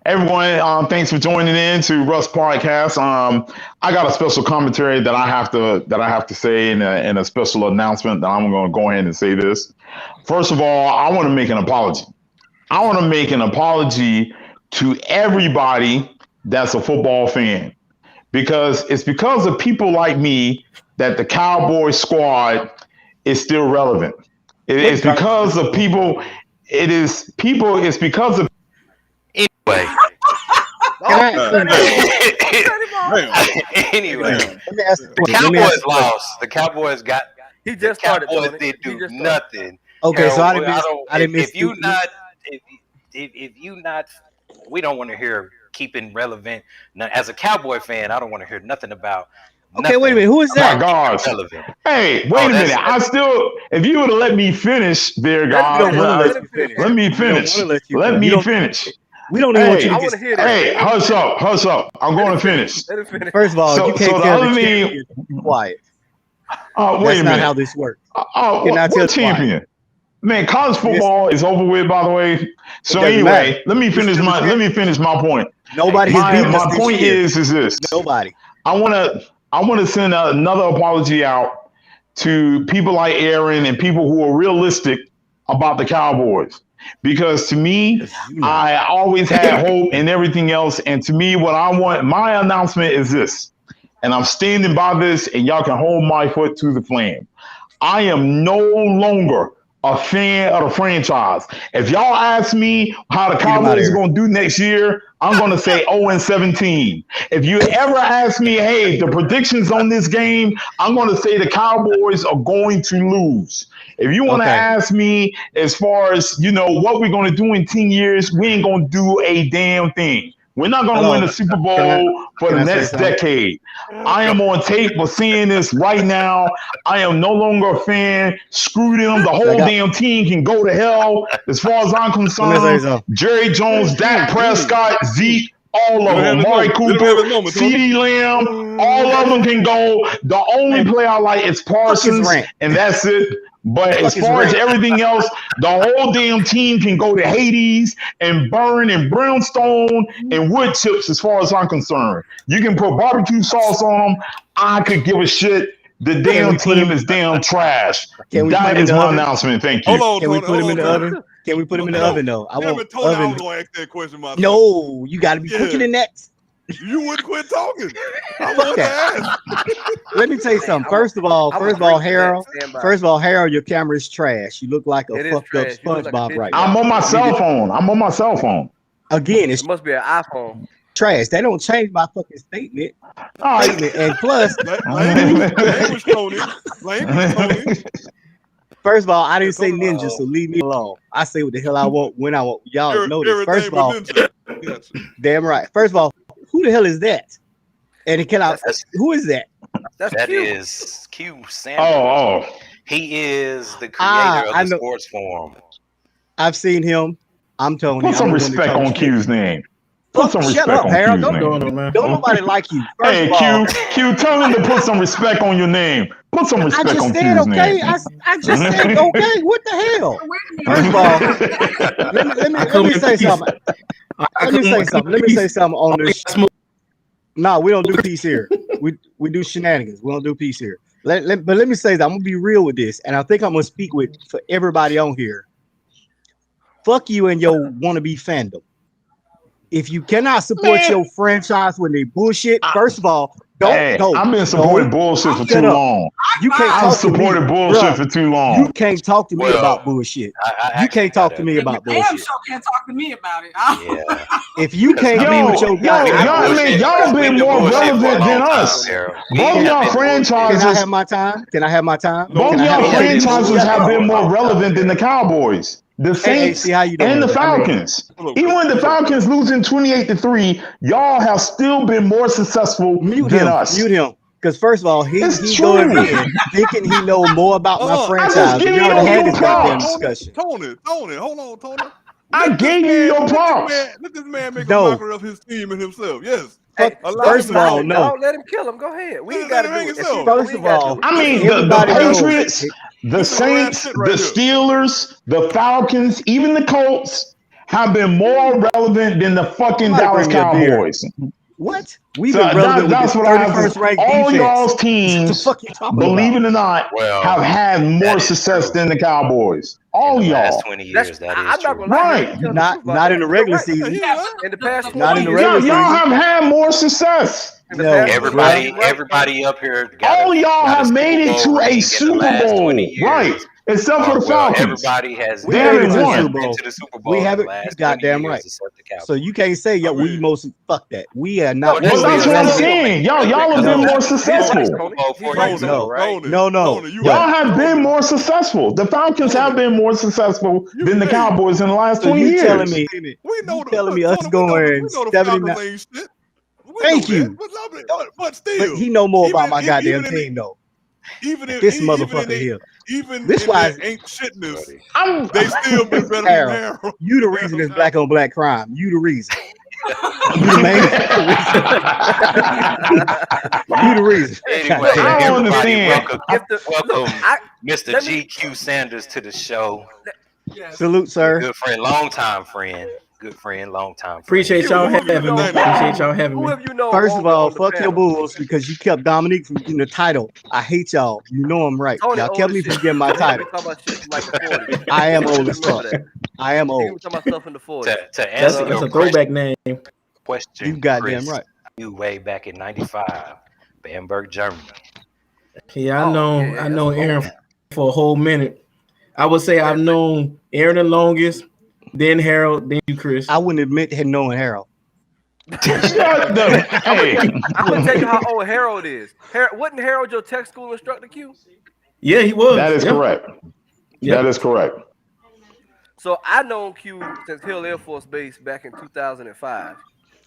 Everyone, thanks for joining in to Russ Podcast. I got a special commentary that I have to say in a special announcement that I'm going to go ahead and say this. First of all, I want to make an apology. I want to make an apology to everybody that's a football fan because it's because of people like me that the Cowboys squad is still relevant. It's because of people. It is people. It's because of Anyway, anyway, Let me ask you a the question. Let me ask you Cowboys a question. lost. The Cowboys got. He The just started. Cowboys Tony. did He do just started. nothing. Okay, so Harold, I didn't miss. if you not, if you not, we don't want to hear keeping relevant. Now, as a Cowboy fan, I don't want to hear nothing about. Okay, wait a minute. Who is oh my that? gosh. Relevant. Hey, Oh, wait a that's- minute. I still, if you would have let me finish there, We guys, don't want to let you finish. let me We don't finish. want to let you. Let You me don't. finish. We don't even want you Hey, to I get. want to hear that. hey, hush up, hush up. I'm going to finish. Let him finish. First of all, you So can't the tell other the thing, champion to be quiet. wait That's a not minute. how this works. Oh, You cannot tell what the quiet. champion? Man, college Yes, football is over with, by the way. So doesn't matter. anyway, let me You're finish still the my let champion. me finish my point. Nobody has My beaten us my this point year. is this. Nobody. I want to send another apology out to people like Aaron and people who are realistic about the Cowboys. Because to me, Because you not. I always had hope and everything else. And to me, what I want, my announcement is this, and I'm standing by this, and y'all can hold my foot to the flame. I am no longer a fan of the franchise. If y'all ask me how the Get him out of Cowboys are here. going to do next year, I'm going to say 0 and 17. If you ever ask me, hey, the predictions on this game, I'm going to say the Cowboys are going to lose. If you want to Okay. ask me as far as what we're going to do in 10 years, we ain't going to do a damn thing. We're not going to win Hello. the Super Can I Bowl for can the I say next something? decade. I am on tape for seeing this right now. I am no longer a fan. Screw them. The I whole got. damn team can go to hell. As far as I'm Let me say concerned, something. Jerry Jones, Dak Prescott, Zeke, all Let of him have them, his Amari moment. Let him have his Cooper, moment, Tony. CeeDee Lamb, all of them can go. The only Hey, player I like is fuck his Parsons, rant. and that's it. But Fuck as his far as rant. everything else, the whole damn team can go to Hades and burn and brimstone and wood chips as far as I'm concerned. You can put barbecue sauce on them. I could give a shit. The Can damn we put team him? is damn trash. Can we put That him in is the my oven? announcement. Thank Hold you. on, Can we Tony. put him Hold in on, the Tony. oven? Can we put him in the No, oven though? I damn want it, Tony. I was oven. gonna ask that question myself. No, you got to be quicker Yeah, than that. you wouldn't quit talking. I Fuck wanted to that. ask. Let me tell you Hey, something. I'm a, First of all, I'm first of all, agree to that. Harold. Stand by. First of all, Harold, your camera is trash. You look like a It is fucked up trash. You look like a SpongeBob bitch right I'm now. on my mouth. You need cell to phone. I'm on my cell phone. again. It It's must be an iPhone. trash. They don't change my fucking statement. All And plus, Language, you. language, Tony. Language, Tony. right. First of all, I Yeah, didn't say Tony. ninja, so leave me alone. I say what the hell I want when I want. Y'all know this. First Everything of but all, ninja. Gotcha. damn right. First of all, who the hell is that? And can I? That's That's Who is that? that Q. is Q Sanders. Oh, He is the creator of I the know. sports forum. I've seen him. I'm Tony. put I'm some the one that respect talks on shit. Q's name. Put some Shut respect up, on Harold. Q's Don't name. nobody like you. First Hey, of all, Q, tell him to put some respect on your name. Put some I respect just on said Q's name. okay. I just said okay. What the hell? First of all, I let come me in say peace. something. I Let me come, say I come something. in Let me say peace. something on Only this. got smoke. No, we don't do peace here. We do shenanigans. We don't do peace here. But let me say that I'm gonna be real with this, and I think I'm gonna speak with for everybody on here. Fuck you and your wannabe fandom. If you cannot support Man, your franchise when they bullshit, I, first of all, hey, I've been supporting don't bullshit for shut too up. long. You can't I've talk to me, supported bullshit bruh. for too You long. can't talk to me Well, about bullshit. I You actually can't talk to gotta, me And you about damn bullshit. sure can't talk to me about it. yeah, If you because can't I be mean, with your guy, we've been Y'all, man, bullshitting. y'all We've been been more bullshitting for a relevant than long time, us. Harold. We Both of have y'all been bullshitting. can I franchises, have my time? Can I have my time? both Can of I have y'all We my have been franchises shut have bullshitting up? for been a more long time, relevant than the Harold. Cowboys, the Hey, see Saints, how you and doing? the I mean, Falcons. Hold up, Even Q. when the Hold up, Q. Falcons losing 28-3, y'all have still been more successful than mute us. him. Because first of all, It's he going true. in thinking he know more about my I just franchise. give We you already your, had your this Hold on, goddamn props. discussion. Tony. Hold on, Tony. I gave you your props. Let this man make a No, mockery of his team and himself. Yes. fuck. Hey, Allow him First to of stop all, talk. it, no. dog. Let him kill him. Go ahead. We ain't Let got to him hang do it. If he himself. do it, First we of ain't got to all, do it. I Go mean, ahead. the everybody knows. Patriots, the This some rap Saints, shit the right here. Steelers, the Falcons, even the Colts have been more relevant than the fucking Somebody Dallas bring me a beer. Cowboys. What? We've So been relevant with that's this what I have 31st to. ranked All defense. y'all's What the teams, fuck you talking believe about? it or not, Well, have had more that is success true. than the Cowboys. In All the last y'all. 20 That's years, that I'm is not true. gonna lie. Right. You tell the Not truth about not in that. the You're regular right. season. Yeah, man. In the past 20 Not in the years, regular Y'all season. have had more success. in the No, past 20 Everybody, years, you're right. everybody up here All y'all got a have Super made it Bowl to a ring in the Super last 20 Bowl. Right. years. Except for the Well, Falcons. everybody has. We They made it haven't to the Everybody has Super won. been Bowl. to the Super We Bowl in the haven't. You last 20 goddamn years, right. except the Cowboys. So you can't say I we mean, most fuck that. We are No, not. Well, We Tony, that's ain't what I'm relevant. saying. Y'all have No. been more he's right, successful. Tony. Bowl He's 4 right, years No. ago, Tony. right? No. Tony, you What? Y'all have been Tony, more successful. The Falcons have Tony, been more successful you, than the hey, Cowboys in the last So 20 you telling years. me? we know You the telling look, me us Tony, going we know the 79? Falcons ain't shit. We know Thank that, you. but But still, he know more about even my in, goddamn even in team though. even in This even in motherfucker they, here. even This in why their ain't shitness, Buddy. I'm they still been better than Harold. Harold. You the reason it's black on black crime. You the reason. You the main reason. You the reason. Anyway, Look, I don't everybody, understand. welcome, I Mr. let me GQ Sanders to the show. Salute, sir. Good friend, long time friend. Good friend, long time friend. Appreciate Q, y'all who have you having me. known? Appreciate y'all having Who me. have you known First of longer all, on the fuck your panel? bulls because you kept Dominique from getting the title. I hate y'all. You know I'm right. Tony Y'all old kept as me shit. from getting my We title. talking about shit from like the 40s. I am old as Remember fuck. that. I am He was old. talking about stuff in the 40s. To But answer That's your a throwback name. question, You goddamn Chris, right. you way back in '95, Bamberg, Germany. Yeah, I oh know. yeah, I that's know a long Aaron time. for a whole minute. I would say I've known Aaron the longest, then Harold, then you, Chris. I wouldn't admit to knowing Harold. Shut the hey. I'm gonna tell you how old Harold is. Wasn't Harold your tech school instructor, Q? Yeah, he was. That is Yep. correct. Yep. That is correct. So I known Q since Hill Air Force Base back in 2005.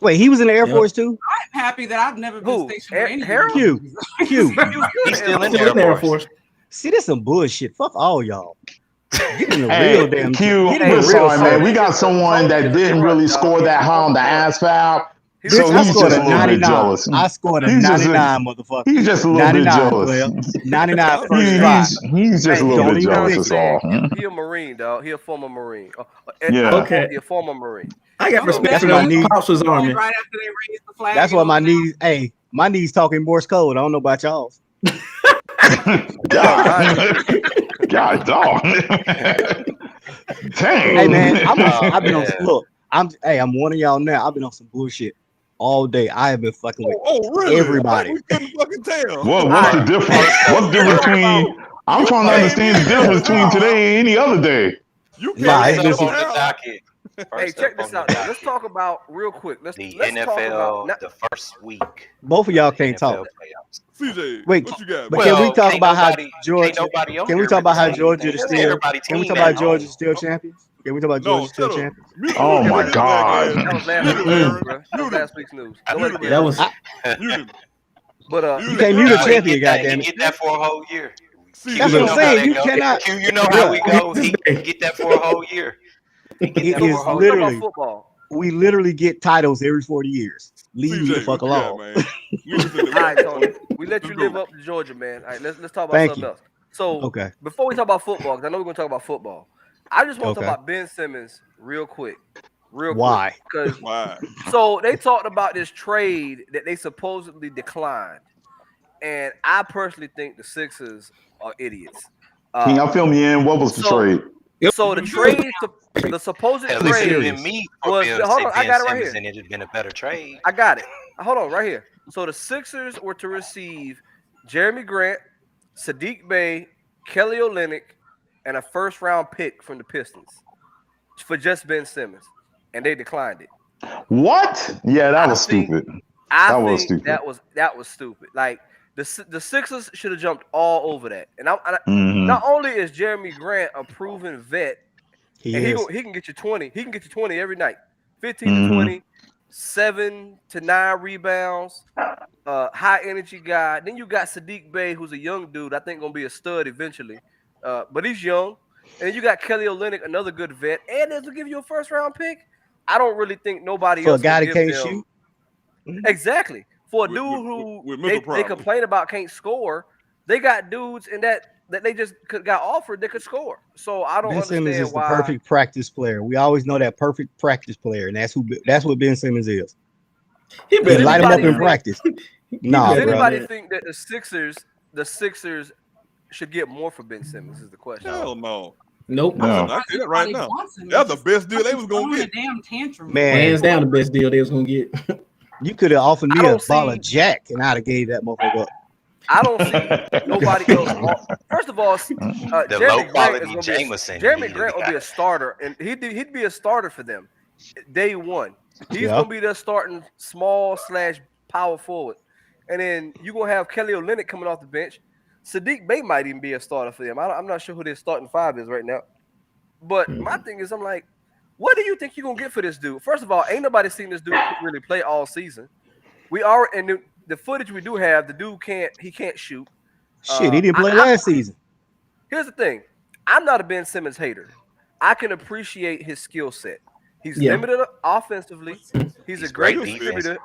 Wait, he was in the Air Yep. Force too? I'm happy that I've never been Who? stationed with any Harold? Q. Q. He was He's still still in in the the Air Still in the Air Air Force. Force. See, that's some bullshit. Fuck all y'all. Get in the Hey, real damn. Q, Get in we're the real sorry, man. We service. got someone Tony that is a didn't grunt, really dog. score He's that a high on the grunt. ass foul. He So Bitch, I he's scored just a a little bit 99. jealous. I scored a He's just 99, motherfucker. he's just a little bit 99, jealous. player. 99 He- first try. He's just Hey, a little don't bit even jealous. think- That's all. He a Marine, dog. He a former Marine. Yeah. Okay. He a former Marine. I got So- respect That's for my them. knee. Pops was Army. right after they raised the flag. That's and why my all that. knees. Hey, my knees talking Morse code. I don't know about y'all's. God, God, dog. Dang. Hey man, Oh, I've been on. man. Look, I'm warning y'all now. I've been on some bullshit all day. I have been fucking with really? everybody. We couldn't fucking tell. What's the difference? What's the difference between? I'm trying to understand the difference between today and any other day. You can't Nah, First it's up been on the tell. docket. Hey, First check up this on the out. Now. Let's docket, talk about real quick. Let's the talk NFL, about the first week. Both of y'all of the can't talk. NFL playoffs. CJ, Wait, what you got? but man? can we talk can't about how nobody- Georgia? Can't nobody on Can we here talk about really how say Georgia anything. is It's still? everybody Can we team talk about at Georgia home. still champions? Can we talk about No, Georgia still shut up. champions? Mute, Oh mute my his black God. ass. that was last Mute week's him, news, Aaron. bro. That was Mute him. last week's news. Go Mute ahead, him, That was Mute him. But You can't mute a He champion, get that- goddammit. He get that for a whole year. See, That's You what I'm know how saying. that You go. cannot. Q, you know how Bruh, we go. He get that for a whole year. He get It that for a is whole we talk about literally. football. We literally get titles every 40 years. Leave me the CJ, fuck what you got, alone. man? We just in the All right, Tony. We let you Let's live go. up to Georgia, man. All right, let's talk about Thank something you. else. So Okay. before we talk about football, because I know we're gonna talk about football, I just want to Okay. talk about Ben Simmons real quick. Why? Because Why? so they talked about this trade that they supposedly declined. And I personally think the Sixers are idiots. Can y'all fill me in? What was the So trade? so the trade the supposed Hell, Be it's trade serious. even me for was Bill to hold say on, I Ben got it right Simmons, here. and it'd been a better trade. I got it. Hold on, right here. So the Sixers were to receive Jeremy Grant, Sadiq Bey, Kelly Olynyk, and a first round pick from the Pistons for just Ben Simmons, and they declined it. What? Yeah, that I was think- stupid. I That was think stupid. that was stupid. Like the Sixers should have jumped all over that. And Mhm. not only is Jeremy Grant a proven vet, He and is. he can get you 20. He can get you 20 every night. 15 Mhm. to 20, 7 to 9 rebounds. High energy guy. Then you got Sadiq Bey, who's a young dude. I think gonna be a stud eventually. But he's young. And then you got Kelly Olynyk, another good vet, and they'll give you a first round pick. I don't really think nobody For a else guy will that give can't them. shoot. Exactly. For a With- dude with- who with mental they problems. complain about can't score, they got dudes in that that they just got offered that could score. So I don't Ben Simmons understand is the why. perfect practice player. We always know that perfect practice player, and that's what Ben Simmons is. He You better light him up than in that. practice. He Nah, Does better bro. than anybody that. think that the Sixers should get more for Ben Simmons? Is the question. Hell no. Nope. No. I say that right Everybody now. wants him. That's the best deal they was gonna Throwing get. a damn tantrum. Man, Hands down, the best deal they was gonna get. you could have offered I me a don't ball see. of Jack, and I'd have gave that motherfucker up. I don't see nobody else. First of all, The Jeremy low Grant quality is going to be Jameson. Jeremy Grant will be a starter, and he'd be a starter for them day one. He's Yeah. going to be their starting small / power forward, and then you're going to have Kelly Olynyk coming off the bench. Sadiq Bey might even be a starter for them. I'm not sure who their starting five is right now, but my thing is, I'm like, what do you think you're going to get for this dude? First of all, ain't nobody seen this dude really play all season. We are and the footage we do have, the dude can't shoot. Shit, he didn't play last season. Here's the thing. I'm not a Ben Simmons hater. I can appreciate his skill set. He's limited offensively. He's a great distributor.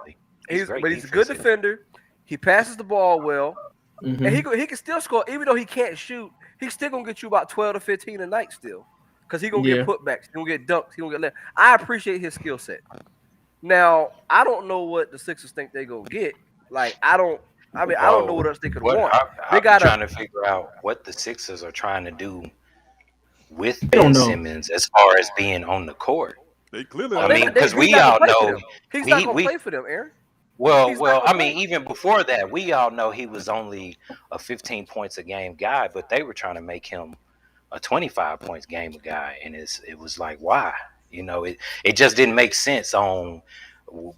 He's a good defender. He passes the ball well. Mhm. And he can still score. Even though he can't shoot, he's still going to get you about 12 to 15 a night still. Because he's going to get putbacks. He's going to get dunks. He's going to get left. I appreciate his skill set. Now, I don't know what the Sixers think they're going to get. Like, I don't know what else they could want. I'm trying to figure out what the Sixers are trying to do with Ben Simmons as far as being on the court. They clearly. I mean, because we all know he's not going to play for them, Aaron. Well, I mean, even before that, we all know he was only a 15 points a game guy, but they were trying to make him a 25 points game guy, and it was like, why? You know, it just didn't make sense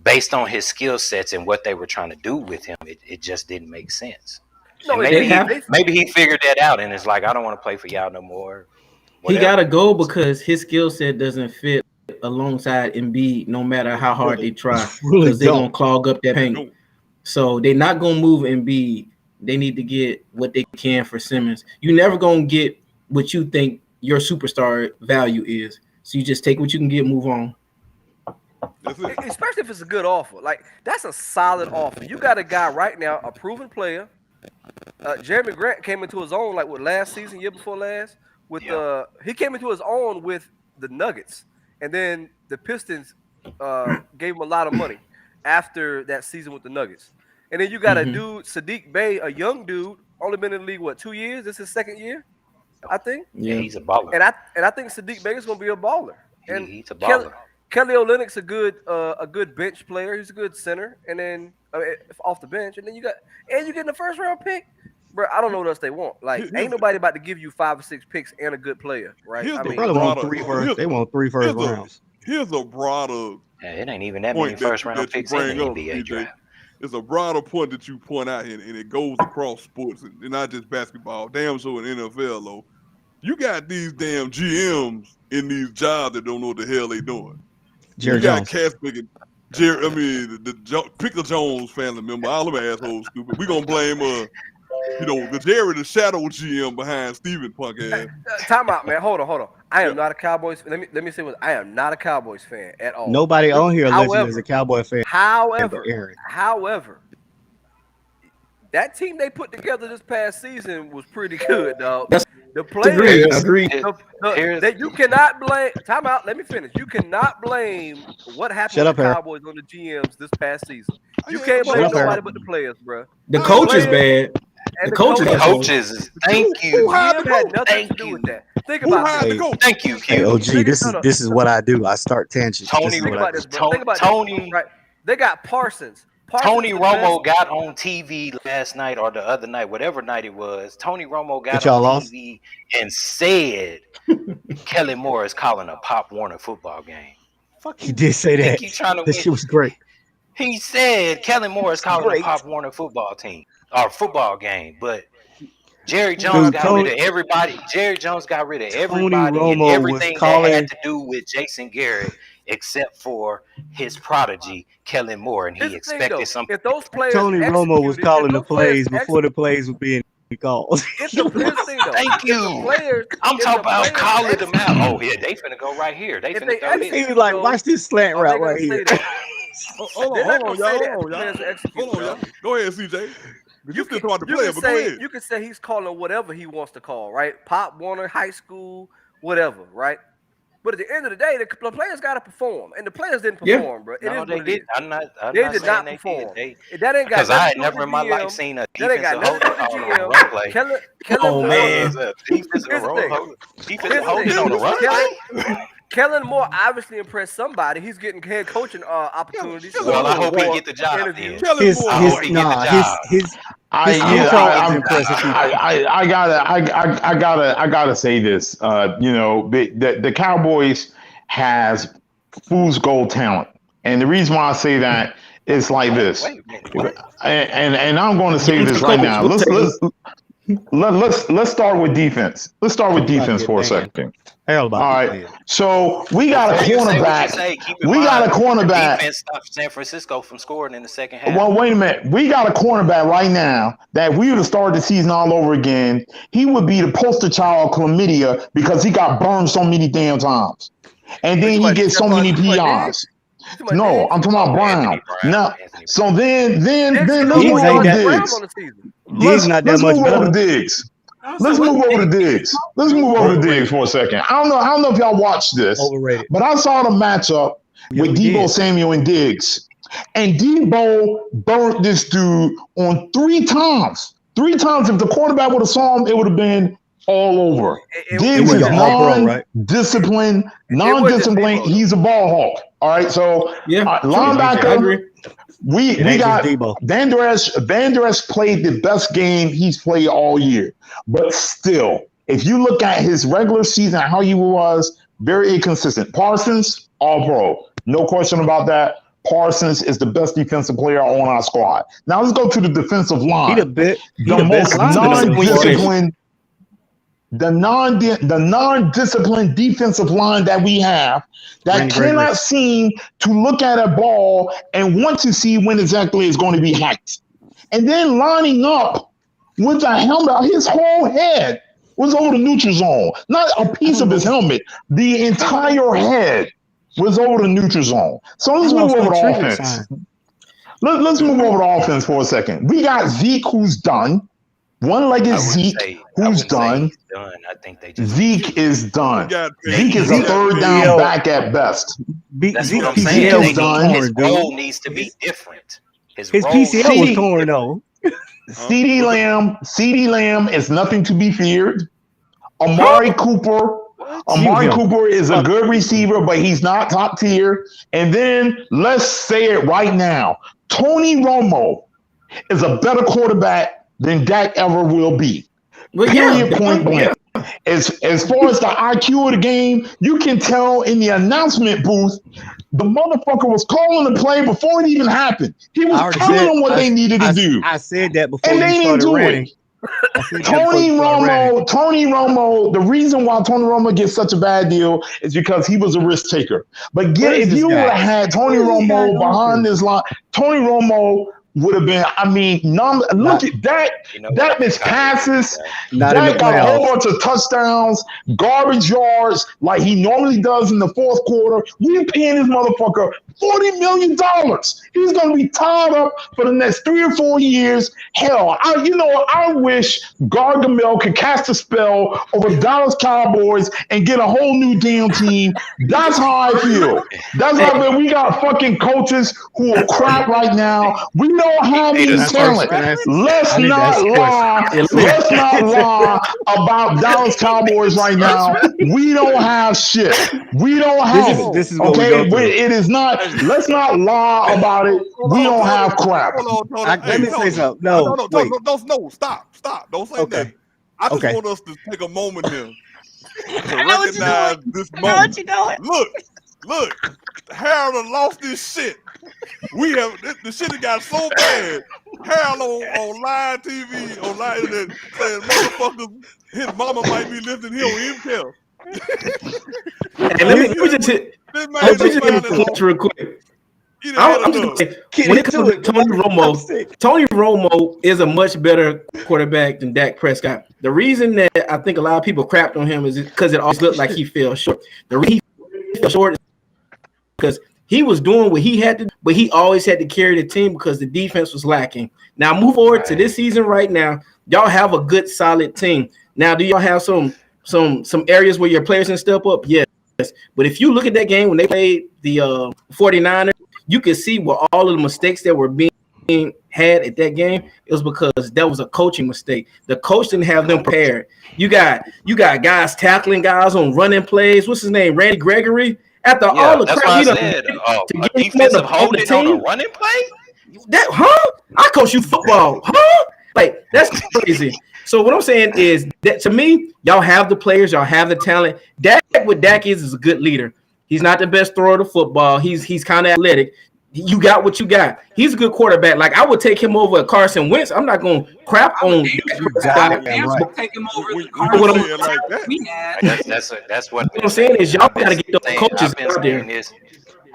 based on his skill sets and what they were trying to do with him. It just didn't make sense. No, maybe he figured that out, and it's like, I don't want to play for y'all no more. He got to go because his skill set doesn't fit alongside Embiid, no matter how hard they try, because they're gonna clog up that paint. So they're not gonna move Embiid. They need to get what they can for Simmons. You're never gonna get what you think your superstar value is. So you just take what you can get, move on. Especially if it's a good offer. Like, that's a solid offer. You got a guy right now, a proven player. Jeremy Grant came into his own like last season, year before last. He came into his own with the Nuggets, and then the Pistons gave him a lot of money after that season with the Nuggets. And then you got a dude, Sadiq Bey, a young dude, only been in the league 2 years. This is his second year, I think. Yeah, he's a baller. And I think Sadiq Bey is going to be a baller. And he's a baller. Kelly Olynyk's a good bench player. He's a good center, and then off the bench, and then you getting the first round pick, bro. I don't know what else they want. Like, ain't nobody about to give you 5 or 6 picks and a good player, right? They probably want 3 first. They want 3 first rounds. Here's a broader. Yeah, it ain't even that many first round picks in the NBA draft. It's a broader point that you point out here, and it goes across sports and not just basketball. Damn, so in NFL though, you got these damn GMs in these jobs that don't know what the hell they doing. Jerry you got Jones. cats picking Jerry. I mean, the Pickle Jones family member. All them assholes stupid. We gonna blame the Jerry, the shadow GM behind Steven punk ass. Time out, man. Hold on. I am not a Cowboys. Let me say what I am not a Cowboys fan at all. Nobody on here allegedly is a Cowboy fan. However, that team they put together this past season was pretty good, dog. The players, Agreed. You cannot blame. Time out. Let me finish. You cannot blame what happened with the Cowboys on the GMs this past season. You can't blame nobody but the players, bro. The coach is bad. The coaches. Thank you. GM had nothing to do with that. Think about it. Thank you, Hey, Q. OG, this is what I do. I start tangents. Tony, Think about this, bro. Think about Tony, this, right? They got Parsons. Tony Romo got on TV last night or the other night, whatever night it was. Tony Romo got on TV and said Kelly Moore is calling a Pop Warner football game. Fuck, he did say that. This shit was great. He said Kelly Moore is calling a Pop Warner football team or football game, but Jerry Jones got rid of everybody. Jerry Jones got rid of everybody and everything that had to do with Jason Garrett, except for his prodigy Kelly Moore, and he expected something. If those players, Tony Romo was calling the plays before the plays were being called. Thank you. I'm talking about calling them out. Oh yeah, they finna go right here. They finna go here. He was like, watch this slant route right here. Hold on, y'all. Go ahead, CJ. You still talking about the player, but go ahead. You can say he's calling whatever he wants to call, right? Pop Warner, high school, whatever, right? But at the end of the day, the players got to perform, and the players didn't perform, bro. No, they did. They did not perform. That ain't got because I had never in my life seen a defensive holder call on a run play. Defensive holding on a run play. Kellen Moore obviously impressed somebody. He's getting head coaching opportunities. Well, I hope he get the job. I gotta say this. The Cowboys has fool's gold talent, and the reason why I say that is like this. And I'm going to say this right now. Let's start with defense. Let's start with defense for a second. All right. So we got a cornerback. We got a cornerback. Defense stopped San Francisco from scoring in the second half. Well, wait a minute. We got a cornerback right now that we would have started the season all over again. He would be the poster child of chlamydia because he got burned so many damn times. And then he gets so many PRs. No, I'm talking about Brown. Now, so then let's move over to Diggs. Let's move over to Diggs. Let's move over to Diggs. Let's move over to Diggs for a second. I don't know if y'all watched this, but I saw the matchup with Deebo Samuel and Diggs. And Deebo burnt this dude on 3 times. 3 times. If the quarterback would have saw him, it would have been all over. Diggs is non-disciplined. He's a ball hawk. All right, so linebacker. We got Van Der Esch played the best game he's played all year. But still, if you look at his regular season, how he was, very inconsistent. Parsons, all pro. No question about that. Parsons is the best defensive player on our squad. Now let's go to the defensive line. The non-disciplined defensive line that we have that cannot seem to look at a ball and want to see when exactly it's going to be hacked. And then lining up with a helmet, his whole head was over the neutral zone. Not a piece of his helmet. The entire head was over the neutral zone. So let's move over to offense. Let's move over to offense for a second. We got Zeke, who's done. One-legged Zeke, who's done. I think they just Zeke is done. Zeke is a third down back at best. That's what I'm saying. His role needs to be different. His PCL was torn though. CeeDee Lamb is nothing to be feared. Amari Cooper is a good receiver, but he's not top tier. And then let's say it right now. Tony Romo is a better quarterback than Dak ever will be. Period, point blank. As far as the IQ of the game, you can tell in the announcement booth, the motherfucker was calling the play before it even happened. He was telling them what they needed to do. I said that before and they didn't do it. Tony Romo, the reason why Tony Romo gets such a bad deal is because he was a risk taker. But if you would have had Tony Romo behind this line, Tony Romo would have been, look at that. That missed passes. That got a whole bunch of touchdowns, garbage yards, like he normally does in the fourth quarter. We're paying this motherfucker $40 million. He's going to be tied up for the next 3 or 4 years. Hell, I wish Gargamel could cast a spell over Dallas Cowboys and get a whole new damn team. That's how I feel. That's how I feel. We got fucking coaches who are crap right now. We don't have any talent. Let's not lie about Dallas Cowboys right now. We don't have shit. We don't have this is what it is not. Let's not lie about it. We don't have crap. Let me say something. No, stop. Don't say that. I just want us to take a moment here to recognize this moment. Look, Harold lost this shit. The shit that got so bad. Harold on live TV, on live internet, saying motherfuckers, his mama might be listening. He don't even care. Hey, let me just hit real quick. I'm just say, when it comes to Tony Romo is a much better quarterback than Dak Prescott. The reason that I think a lot of people crapped on him is because it always looked like he fell short. The reason he fell short is because He was doing what he had to, but he always had to carry the team because the defense was lacking. Now move forward to this season right now. Y'all have a good, solid team. Now, do y'all have some areas where your players can step up? Yes. But if you look at that game when they played the 49ers, you can see where all of the mistakes that were being had at that game, it was because that was a coaching mistake. The coach didn't have them prepared. You got guys tackling guys on running plays. What's his name? Randy Gregory. After all the that's crap what I he done said. A to get defensive on the holding on team. a running play? That I coach you football, Like that's crazy. So what I'm saying is that to me, y'all have the players, y'all have the talent. What Dak is a good leader. He's not the best thrower of the football. He's kind of athletic. You got what you got. He's a good quarterback. Like I would take him over Carson Wentz. I'm not going to crap on. Take him over the Carson like that. we had. That's what I'm saying is y'all got to get those coaches out there.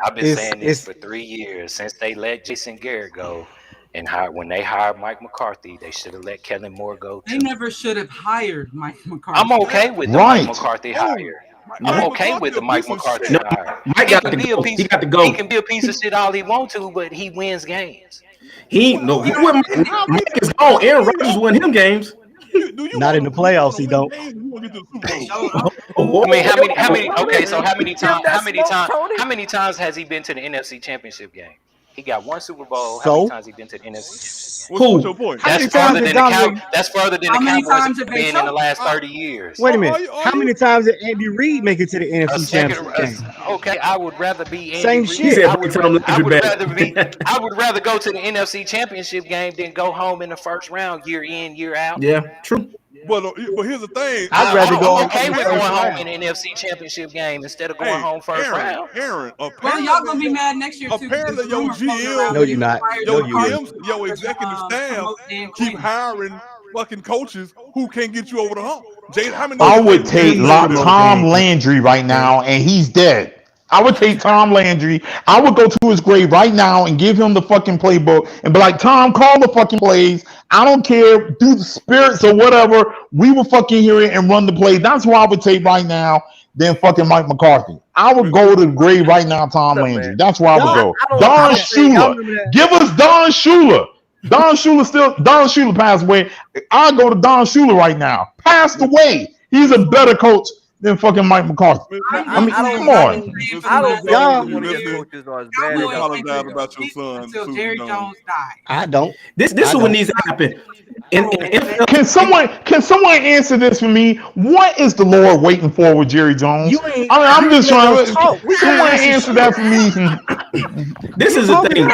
I've been saying this for 3 years since they let Jason Garrett go, and when they hired Mike McCarthy, they should have let Kellen Moore go too. They never should have hired Mike McCarthy. I'm okay with the Mike McCarthy hire. I'm okay with the Mike McCarthy hire. Mike got to go. He got to go. He can be a piece of shit all he wants to, but he wins games. Mike is gone. Aaron Rodgers won him games. Not in the playoffs, he don't. I mean, how many? Okay, so how many times has he been to the NFC Championship game? He got one Super Bowl. How many times he been to the NFC? What's your point? That's further than the Cowboys have been in the last 30 years. Wait a minute. How many times did Andy Reid make it to the NFC Championship game? Okay, I would rather be Andy Same Reid. shit. I would rather go to the NFC Championship game than go home in the first round year in, year out. Yeah, true. But here's the thing. I'd rather go. I'm okay with going home in an NFC Championship game instead of going home first round. Aaron, well, y'all gonna be mad next year too. Apparently, your GM, no, you're not. Your executive staff keep hiring fucking coaches who can't get you over the hump. Jay, how many? I would take Tom Landry right now, and he's dead. I would take Tom Landry. I would go to his grave right now and give him the fucking playbook and be like, Tom, call the fucking plays. I don't care. Do the spirits or whatever. We will fucking hear it and run the play. That's what I would take right now than fucking Mike McCarthy. I would go to the grave right now, Tom Landry. That's where I would go. Don Shula. Give us Don Shula. Don Shula passed away. I'll go to Don Shula right now. Passed away. He's a better coach than fucking Mike McCarthy. I mean, come on. I don't think one of your coaches are as bad as apologize about your son until Jerry Jones died. I don't. This is what needs to happen. Can someone answer this for me? What is the Lord waiting for with Jerry Jones? I'm just trying to. Someone answer that for me. This is the thing.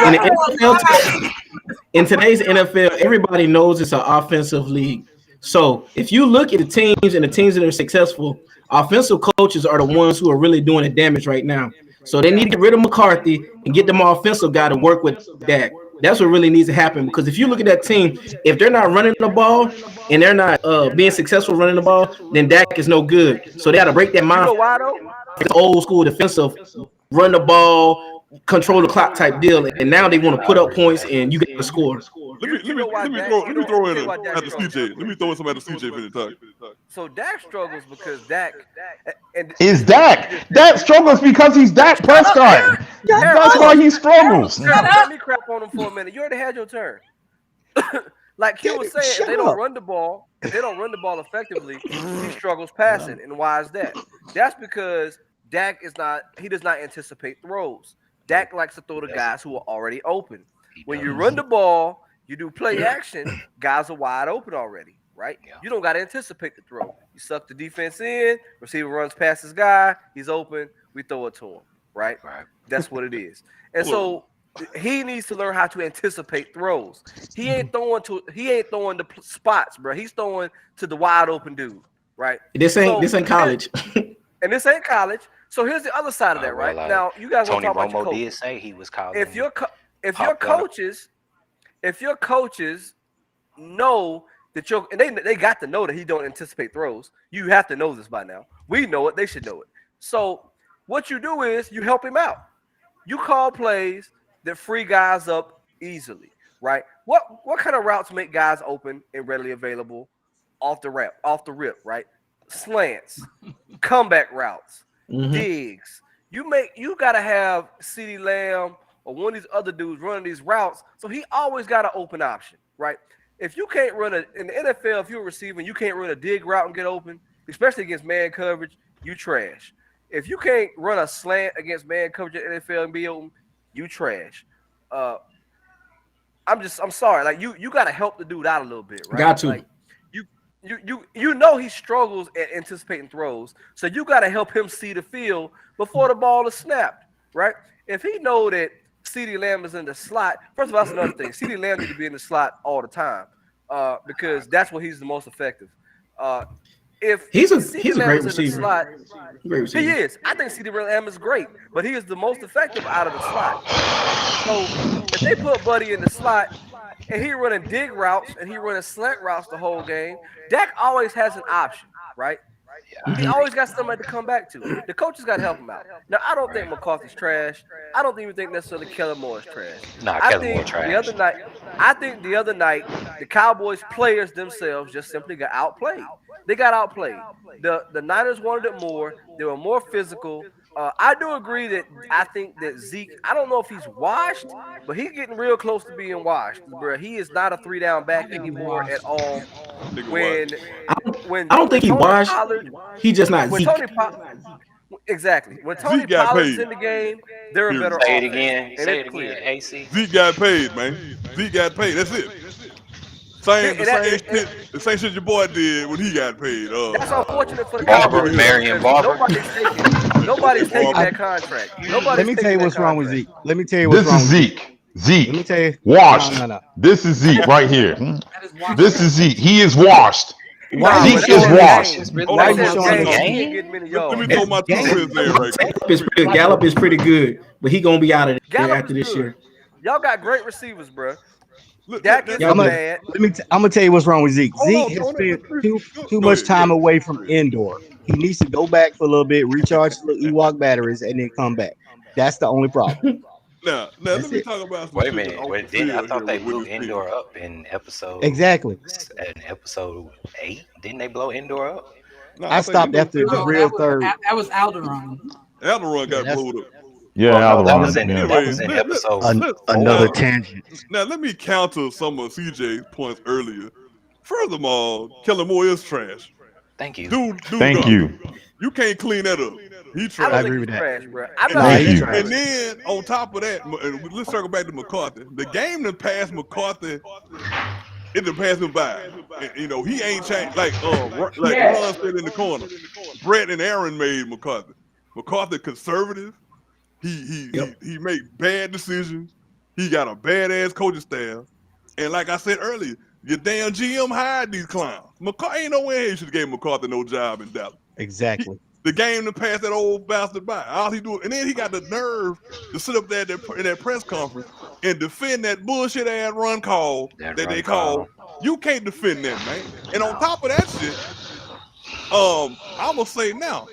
In today's NFL, everybody knows it's an offensive league. So if you look at the teams and the teams that are successful, offensive coaches are the ones who are really doing the damage right now. So they need to get rid of McCarthy and get them offensive guy to work with Dak. That's what really needs to happen. Because if you look at that team, if they're not running the ball and they're not being successful running the ball, then Dak is no good. So they got to break that mind. It's old school defensive, run the ball, control the clock type deal. And now they want to put up points and you get the score. Let me throw in at the CJ. Let me throw in some at the CJ for the time. So Dak struggles because Dak is Dak. Dak struggles because he's Dak Prescott. That's why he struggles. Let me crap on him for a minute. You already had your turn. Like he was saying, if they don't run the ball effectively, he struggles passing. And why is that? That's because Dak does not anticipate throws. Dak likes to throw to guys who are already open. When you run the ball, you do play action, guys are wide open already, right? Yeah. You don't got to anticipate the throw. You suck the defense in, receiver runs past his guy, he's open, we throw it to him, right? That's what it is. And so he needs to learn how to anticipate throws. He ain't throwing the spots, bro. He's throwing to the wide open dude, right? This ain't college. And this ain't college. So here's the other side of that, right? Now you guys want to talk about your coach. Did say he was college. If your coaches know that they got to know that he don't anticipate throws. You have to know this by now. We know it. They should know it. So what you do is you help him out. You call plays that free guys up easily, right? What kind of routes make guys open and readily available off the rip, right? Slants, comeback routes, digs. you gotta have CeeDee Lamb or one of these other dudes running these routes, so he always got an open option, right? If you can't run in the NFL, if you're a receiver and you can't run a dig route and get open, especially against man coverage, you trash. If you can't run a slant against man coverage in the NFL and be open, you trash. I'm sorry, like you gotta help the dude out a little bit, right? Got to. Like, you know he struggles at anticipating throws, so you got to help him see the field before the ball is snapped, right? If he know that CeeDee Lamb is in the slot, first of all, that's another thing. CeeDee Lamb needs to be in the slot all the time because that's where he's the most effective. If he's a In great the receiver. slot, Great receiver. he is. I think CeeDee Lamb is great, but he is the most effective out of the slot. So if they put Buddy in the slot and he running dig routes and he running slant routes the whole game, Dak always has an option, right? He always got somebody to come back to. The coaches got to help him out. Now, I don't think McCarthy's trash. I don't even think necessarily Kellen Moore is trash. Nah, I Kellen think Moore trash. the other night, the Cowboys players themselves just simply got outplayed. They got outplayed. The Niners wanted it more. They were more physical. I do agree that I think that Zeke, I don't know if he's washed, but he's getting real close to being washed, bro. He is not a 3-down back anymore at all. When I don't think he Tony washed. Pollard, He just not when Zeke. exactly. When Tony Zeke got Pollard's paid. in the game, they're a better Say it offense. again. And Say it's it clear. again. AC. Zeke got paid, man. Zeke got paid. That's it. The same shit your boy did when he got paid. That's unfortunate for the Barber, Cowboys. Marion Barber. Nobody's taking that contract. Let me tell you what's wrong with Zeke. Let me tell you what's This wrong is with Zeke. Zeke. Let me tell you. Washed. No. This is Zeke right here. This is Zeke. He is washed. Why Zeke is washed. Why are you showing Let me throw my 2 cents in right quick. Gallup is pretty good, but he gonna be out of there Gallup after is this good. year. Y'all got great receivers, bro. Look, Dak is I'm bad. gonna tell you what's wrong with Zeke. Hold on, Zeke has Tony. spent too Go much ahead, time go ahead. away from indoor. He needs to go back for a little bit, recharge his little Ewok batteries, and then come back. That's the only problem. Now That's let me it. talk about some Wait a shit minute. off Wait, the didn't I field thought here they with blew this team. indoor up in episode Exactly. 8? Didn't they blow indoor up? No, I stopped after the real third. That was Alderaan. Alderaan got that's- blowed up. Yeah, Well, no, that Alderaan, was in yeah. that was in Anyway, episode Another 4. tangent. Now let me counter some of CJ's points earlier. Furthermore, Kellen Moore is trash. Thank you. Dude, Thank gone. you. You can't clean that up. He I trash. don't agree think with he's that. trash, bro. I'm And not Thank saying you. he's trash. And then on top of that, and let's circle back to McCarthy. The game that passed McCarthy, it done passed him by. And, you know, he ain't changed. Like Ron said in the corner, Brett and Aaron made McCarthy. McCarthy conservative. He made bad decisions. He got a badass coaching staff. And like I said earlier, your damn GM hired these clowns. McCarthy ain't no way he should have gave McCarthy no job in Dallas. Exactly. The game to pass that old bastard by. All he do, and then he got the nerve to sit up there in that press conference and defend that bullshit ass run call that they call. You can't defend that, man. And on top of that shit, I'm gonna say now,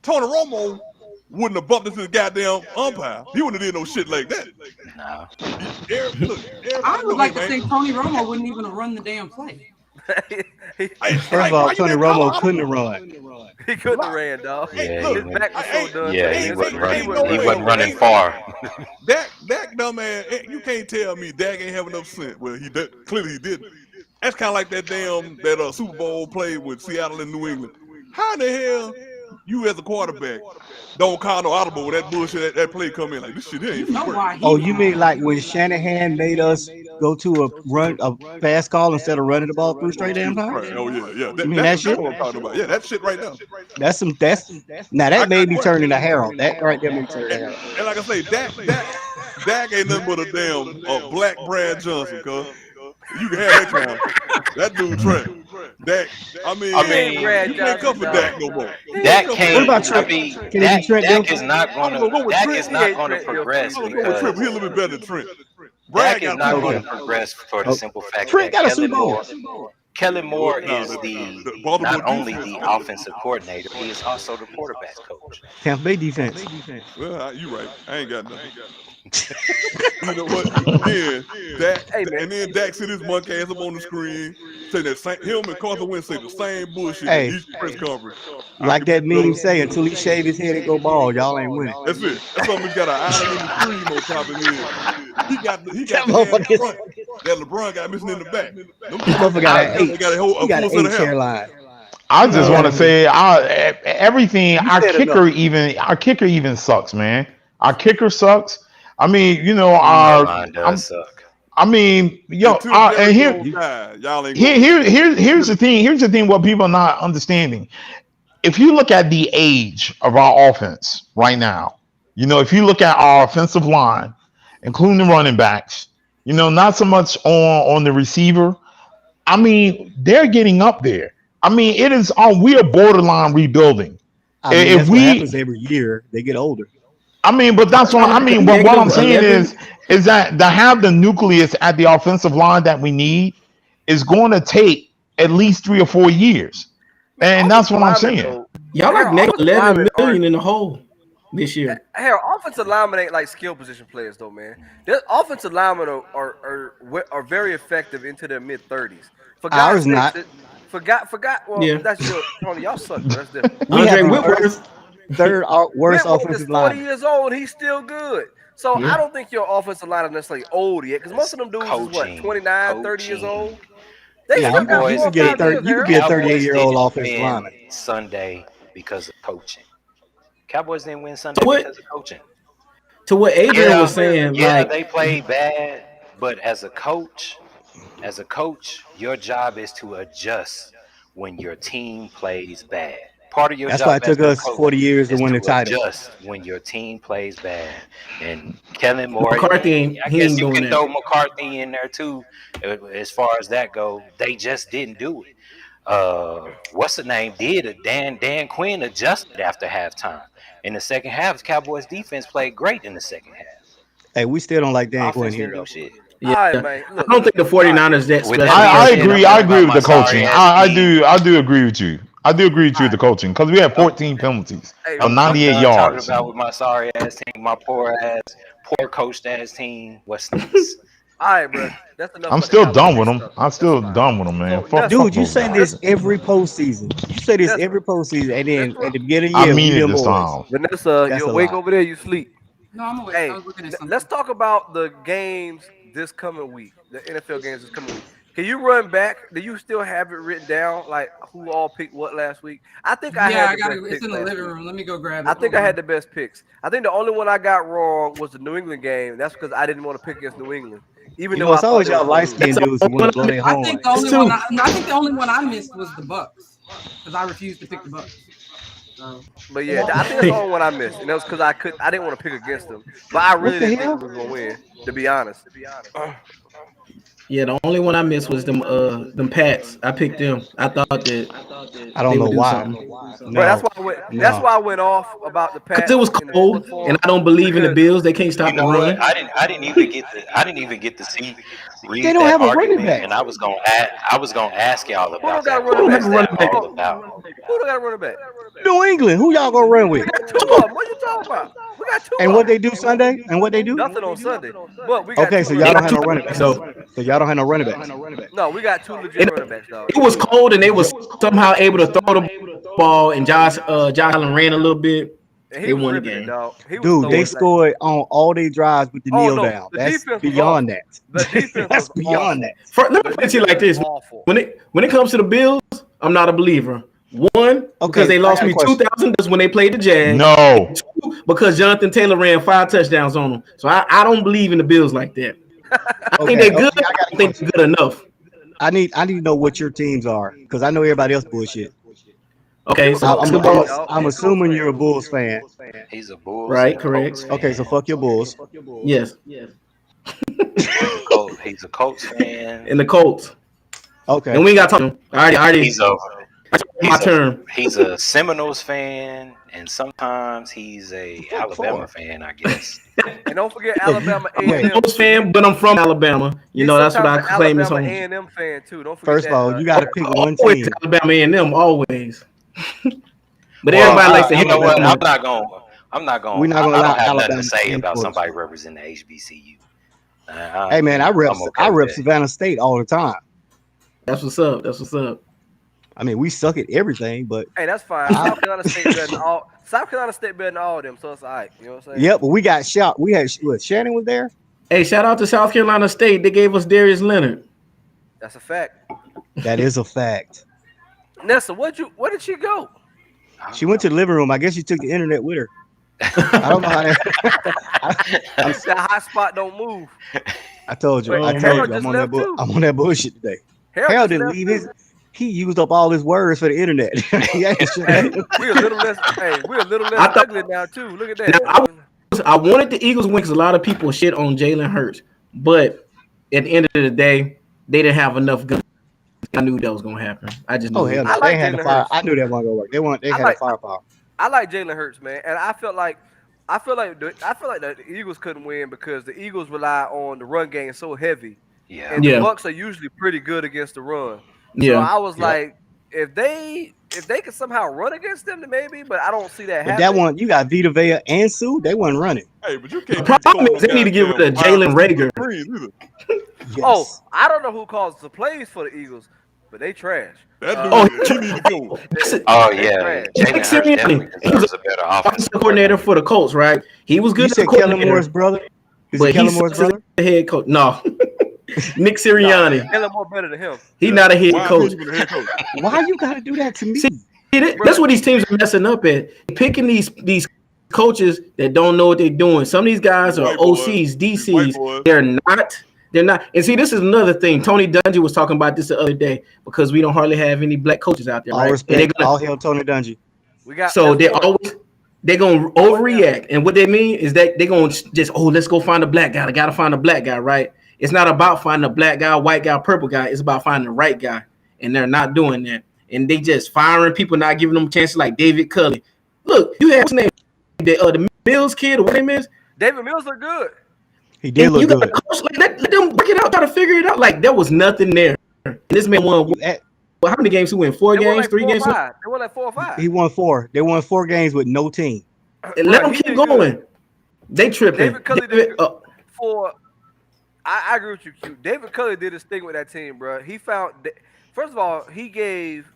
Tony Romo wouldn't have bumped into the goddamn umpire. He wouldn't have did no shit like that. No. I would like to think Tony Romo wouldn't even have run the damn play. First of all, Tony Romo couldn't have run. He couldn't have ran, dog. Yeah, His back was so done. Yeah, he wasn't running. He wasn't running far. Dak dumbass, you can't tell me Dak ain't have enough sense. Well, clearly he didn't. That's kind of like that Super Bowl play with Seattle and New England. How in the hell you as a quarterback don't call no audible when that bullshit that play come in? Like, this shit ain't work. Oh, you mean like when Shanahan made us go to a fast call instead of running the ball 3 straight damn times? Right. Oh yeah. You mean that shit? That's what I'm talking about. Yeah, that shit right now. That's now that made me turn into Harold. That right there made me turn into Harold. And like I say, Dak ain't nothing but a damn black Brad Johnson, cuz. You can have that kind. That dude trash. Dak, I mean you can't cover Dak no more. Dak can't. What about Trent? I mean, Can it be Trent Dak Dilfer? is not going to. Dak is not going to progress I'm gonna go with Trent. He's a little bit better than Trent. Dak is not Okay. going to progress for the simple fact Trent that got a Super Bowl. Kellen Moore No, is the Baltimore not only defense. the offensive coordinator, he is also the quarterback coach. Tampa Bay defense. Well, you right. I ain't got nothing. You know what? Then Dak, Hey, man. and then Dak sit his monkey ass up on the screen, say that him and Carson Wentz say the same bullshit Hey. in each press conference. Like that meme say, until he shave his head and go bald, y'all ain't winning. That's it. That's something he's got an island in the stream on top of his head. He got the That hair in the motherfucker- front that LeBron got missing in the back. Them Motherfucker got an they got a whole He got full an set of 8 hair. hairline. I just want to say, everything. Our said kicker even sucks, man. Our kicker sucks. I mean, Line does suck. I mean, Until and Derrick here, Rose died, y'all ain't going. here's the thing. Here's the thing. What people are not understanding. If you look at the age of our offense right now, if you look at our offensive line, including the running backs, not so much on the receiver. I mean, they're getting up there. I mean, it is we are borderline rebuilding. I mean, If that's what happens every year. They get older. I mean, but that's what I mean. But what I'm saying is that to have the nucleus at the offensive line that we need is going to take at least 3 or 4 years, and that's what I'm saying. Y'all like negative 11 million in the hole this year. Hell, offensive linemen ain't like skill position players though, man. Their offensive linemen are very effective into their mid-30s. Ours not. Forgot. Well, Yeah. that's your Tony. Y'all suck, bro. That's different. We Andre have Whitworth. third worst Whitworth offensive is 40 line. years old and he's still good. So Yeah. I don't think your offensive line is necessarily old yet, because most of them dudes is what, 29, 30 years old. They Yeah, still you got could 4 or get 5 years, you could Harold. get a Cowboys 38-year-old didn't offensive win lineman. Sunday because of coaching. Cowboys didn't win Sunday What? because of coaching. To what Adrian was saying, Yeah, like they played bad, but as a coach, your job is to adjust when your team plays bad. Part of your That's job why it took as a us coach 40 years to is win the title. adjust when your team plays bad. And Kellen Moore, McCarthy, I he guess ain't you doing can that. throw McCarthy in there too. As far as that go, they just didn't do it. What's the name? Dan Quinn adjusted after halftime. In the second half, the Cowboys defense played great in the second half. Hey, we still don't like Dan Quinn Offense here didn't though. do shit. yeah. All right, man. I don't think the 49ers that With special. that I being said, agree. I'm I worried agree about with my the coaching. sorry-ass team. I do agree with you. I do agree with you with the coaching because we had 14 penalties for I'm 98 done talking yards. about with my sorry ass team, my poor coached ass team. What's next? All right, bro. That's enough. I'm about the still done with Cowboys them. stuff. I'm still That's fine. done with them, man. So, Fuck Dude, you those say guys. this every postseason. You say this That's every postseason, and then right. at the beginning of I the year, mean we it them this boys. time. Vanessa, That's you a awake lie. over there? You sleep? No, I'm awake. Hey, I was looking at something. let's talk about the games this coming week. The NFL games this coming week. Can you run back? Do you still have it written down, like who all picked what last week? I think I Yeah, had I the got best it. It's picks in the last living week. room. Let me go grab it. I think I Hold had the best picks. I think the only one I got wrong was the New England game. That's because I didn't want to pick against New England, even You though know, I it's thought always they was y'all gonna light lose. skinned dudes who want to blow their on. I horn. think the only too. one. I think the only one I missed was the Bucks because I refused to pick the Bucks. So, But yeah, I think that's the only one I missed, and that was because I didn't want to pick against them. But I really the didn't think hell? we was gonna win, to be honest. Yeah, the only one I missed was them Pats. I picked them. I thought that I don't they know would do why. something. Bro, that's No, why that's no. why I went off about the Cause Pats it was in the cold, fourth form, and I don't believe in the because Bills. They can't stop You the know run. what? I didn't even get to They read don't that have a running argument, back. and I was gonna ask y'all who about don't got a that. running What back? is Running that back. all about? Who don't got a running back? New England. Who y'all gonna run We with? got 2 of them. What you talking about? We got 2 And of what them. they do Sunday? And what they do? Nothing on Sunday, but we got Okay, 2 so They y'all legit don't got have two no running running backs. backs though. So y'all don't have no running backs. No, we got 2 legit And running backs, dog. it was cold, and they was somehow able to throw the ball. And Josh Allen ran a little bit. And he They was won the ripping it, game. dog. He was Dude, throwing they like, scored on all their drives with the oh kneel no, down. the That's defense was beyond awful. that. The defense That's was beyond awful. that. Let The me put it to you defense like this: was awful. when it comes to the Bills, I'm not a believer. One, because they I lost got a me question. 2,000 when they played the Jags. No, And 2, because Jonathan Taylor ran 5 touchdowns on them. So I don't believe in the Bills like that. I think they're good. I got I a don't think question. they're good enough. I need to know what your teams are because I know everybody else bullshit. Okay, You a so Colts fan, dog. I'm You a Colts assuming fan. you're a Bulls fan. He's a Bulls right, and a correct. Colts Okay, so fan. fuck your Bulls. Yes, He's a Colts fan. and the Colts. Okay. And we ain't got to talk. I already. He's a my turn. He's a Seminoles fan, and sometimes he's a Alabama fan, I guess. And don't forget Alabama Wait. A&M. Colts fan, but I'm from Alabama. You know that's what I sometimes claim is Alabama home. A&M fan too. Don't forget First that. of all, you got to pick one Always team. Alabama A&M, always. But Well, everybody likes to you hate know what? Alabama. I'm not going. We're not gonna I allow don't have nothing Alabama to say to about enforce. somebody representing the HBCU. Hey man, I I'm rep okay with that. Savannah State all the time. That's what's up. That's what's up. I mean, we suck at everything, but Hey, that's fine. South Carolina State better than all. South Carolina State better than all of them, so it's all right. You know what I'm saying? yep. But we got shot. We had what? Shannon was there. Hey, shout out to South Carolina State. They gave us Darius Leonard. That's a fact. That is a fact. Nessa, where did she go? She went to the living room. I guess she took the internet with her. I don't know how that. That hot spot don't move. I told you. Wait, I told Harold you. just I'm on that. left too. I'm on that bullshit today. Harold just didn't left leave too. his. He used up all his words for the internet. Yeah, Hey, we're a little less. Hey, we're a little less ugly now too. Look at that. Now, I wanted the Eagles win because a lot of people shit on Jalen Hurts, but at the end of the day, they didn't have enough guns. I knew that was gonna happen. I just knew. Oh hell no! like They had the Jalen fire. Hurts. I knew that wasn't gonna work. They had like- the firepower. I like Jalen Hurts, man, and I feel like the Eagles couldn't win because the Eagles rely on the run game so heavy, Yeah. and the Bucks are usually pretty good against the run. So I was like, if they could somehow run against them, then maybe, but I don't see that But happening. that one, you got Vita Vea and Sue. They wasn't running. Hey, but you can't. The problem is they need to get rid of Jalen Reagor. Yes. Oh, I don't know who calls the plays for the Eagles, but they trash. That dude, Oh, he need to go. Oh They yeah, trash. Jalen Nick Hurts Sirianni. definitely deserves a better offensive offensive coordinator for the Colts, right? He was good You as a said Kellen coordinator, Moore's brother. Is but it Kellen he's Moore's brother? the head coach. No, Nick Sirianni. Kellen Moore better than him. He's not a head Why coach. is he even the head coach? Why you gotta do that to me? See, that's what these teams are messing up at. Picking these coaches that don't know what they're doing. Some of these guys are White boys. OCs, These white DCs. boys. They're not. And see, this is another thing. Tony Dungy was talking about this the other day because we don't hardly have any black coaches out there, All right? respect, all hail Tony Dungy. We got So that's one. they're gonna overreact, and what they mean is that they're gonna just let's go find a black guy. I gotta find a black guy, right? It's not about finding a black guy, white guy, purple guy. It's about finding the right guy, and they're not doing that. And they just firing people, not giving them chances like David Culley. Look, you have what's his name, the Mills kid, or what name is? David Mills look good. He did And look you got good. a coach, like, let them work it out, try to figure it out. Like there was nothing there. And this man won. Well, how many games he win? 4 They won games, like 3 4 or games. 5. They won like 4 or 5. He won 4. They won 4 games with no team. And let them keep going. They tripping. David Culley did I agree with you, Q. David Culley did his thing with that team, bro. He found first of all, he gave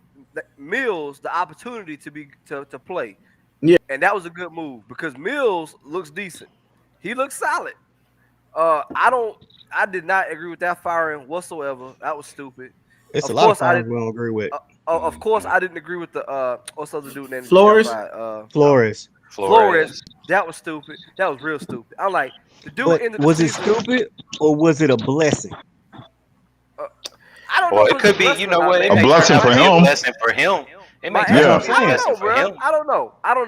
Mills the opportunity to play. Yeah. And that was a good move because Mills looks decent. He looks solid. I did not agree with that firing whatsoever. That was stupid. It's a lot of firings we don't agree with. Of course, I didn't agree with the what's the other dude named Flores. Flores. That was stupid. That was real stupid. I'm like, the dude ended the was it season. stupid or was it a blessing? I don't know. Well, if it could be. You know what? A blessing for him. A blessing for him. It may turn out to be a blessing for him. I don't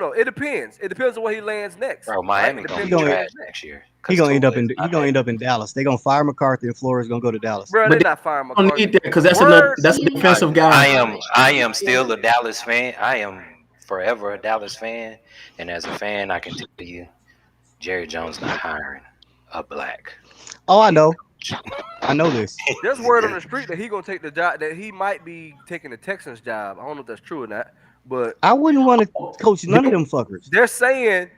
know. It depends. It depends on where he lands next. Bro, Miami gonna be trash next year. He gonna end up in Dallas. They're gonna fire McCarthy and Flores gonna go to Dallas. Bro, they're not firing Don't McCarthy. need that because that's a defensive guy. I am still a Dallas fan. I am forever a Dallas fan, and as a fan, I can tell you, Jerry Jones not hiring a black. Oh, I know. I know this. There's word on the street that he gonna take the job. That he might be taking the Texans job. I don't know if that's true or not. But I wouldn't want to coach none of them fuckers. They're saying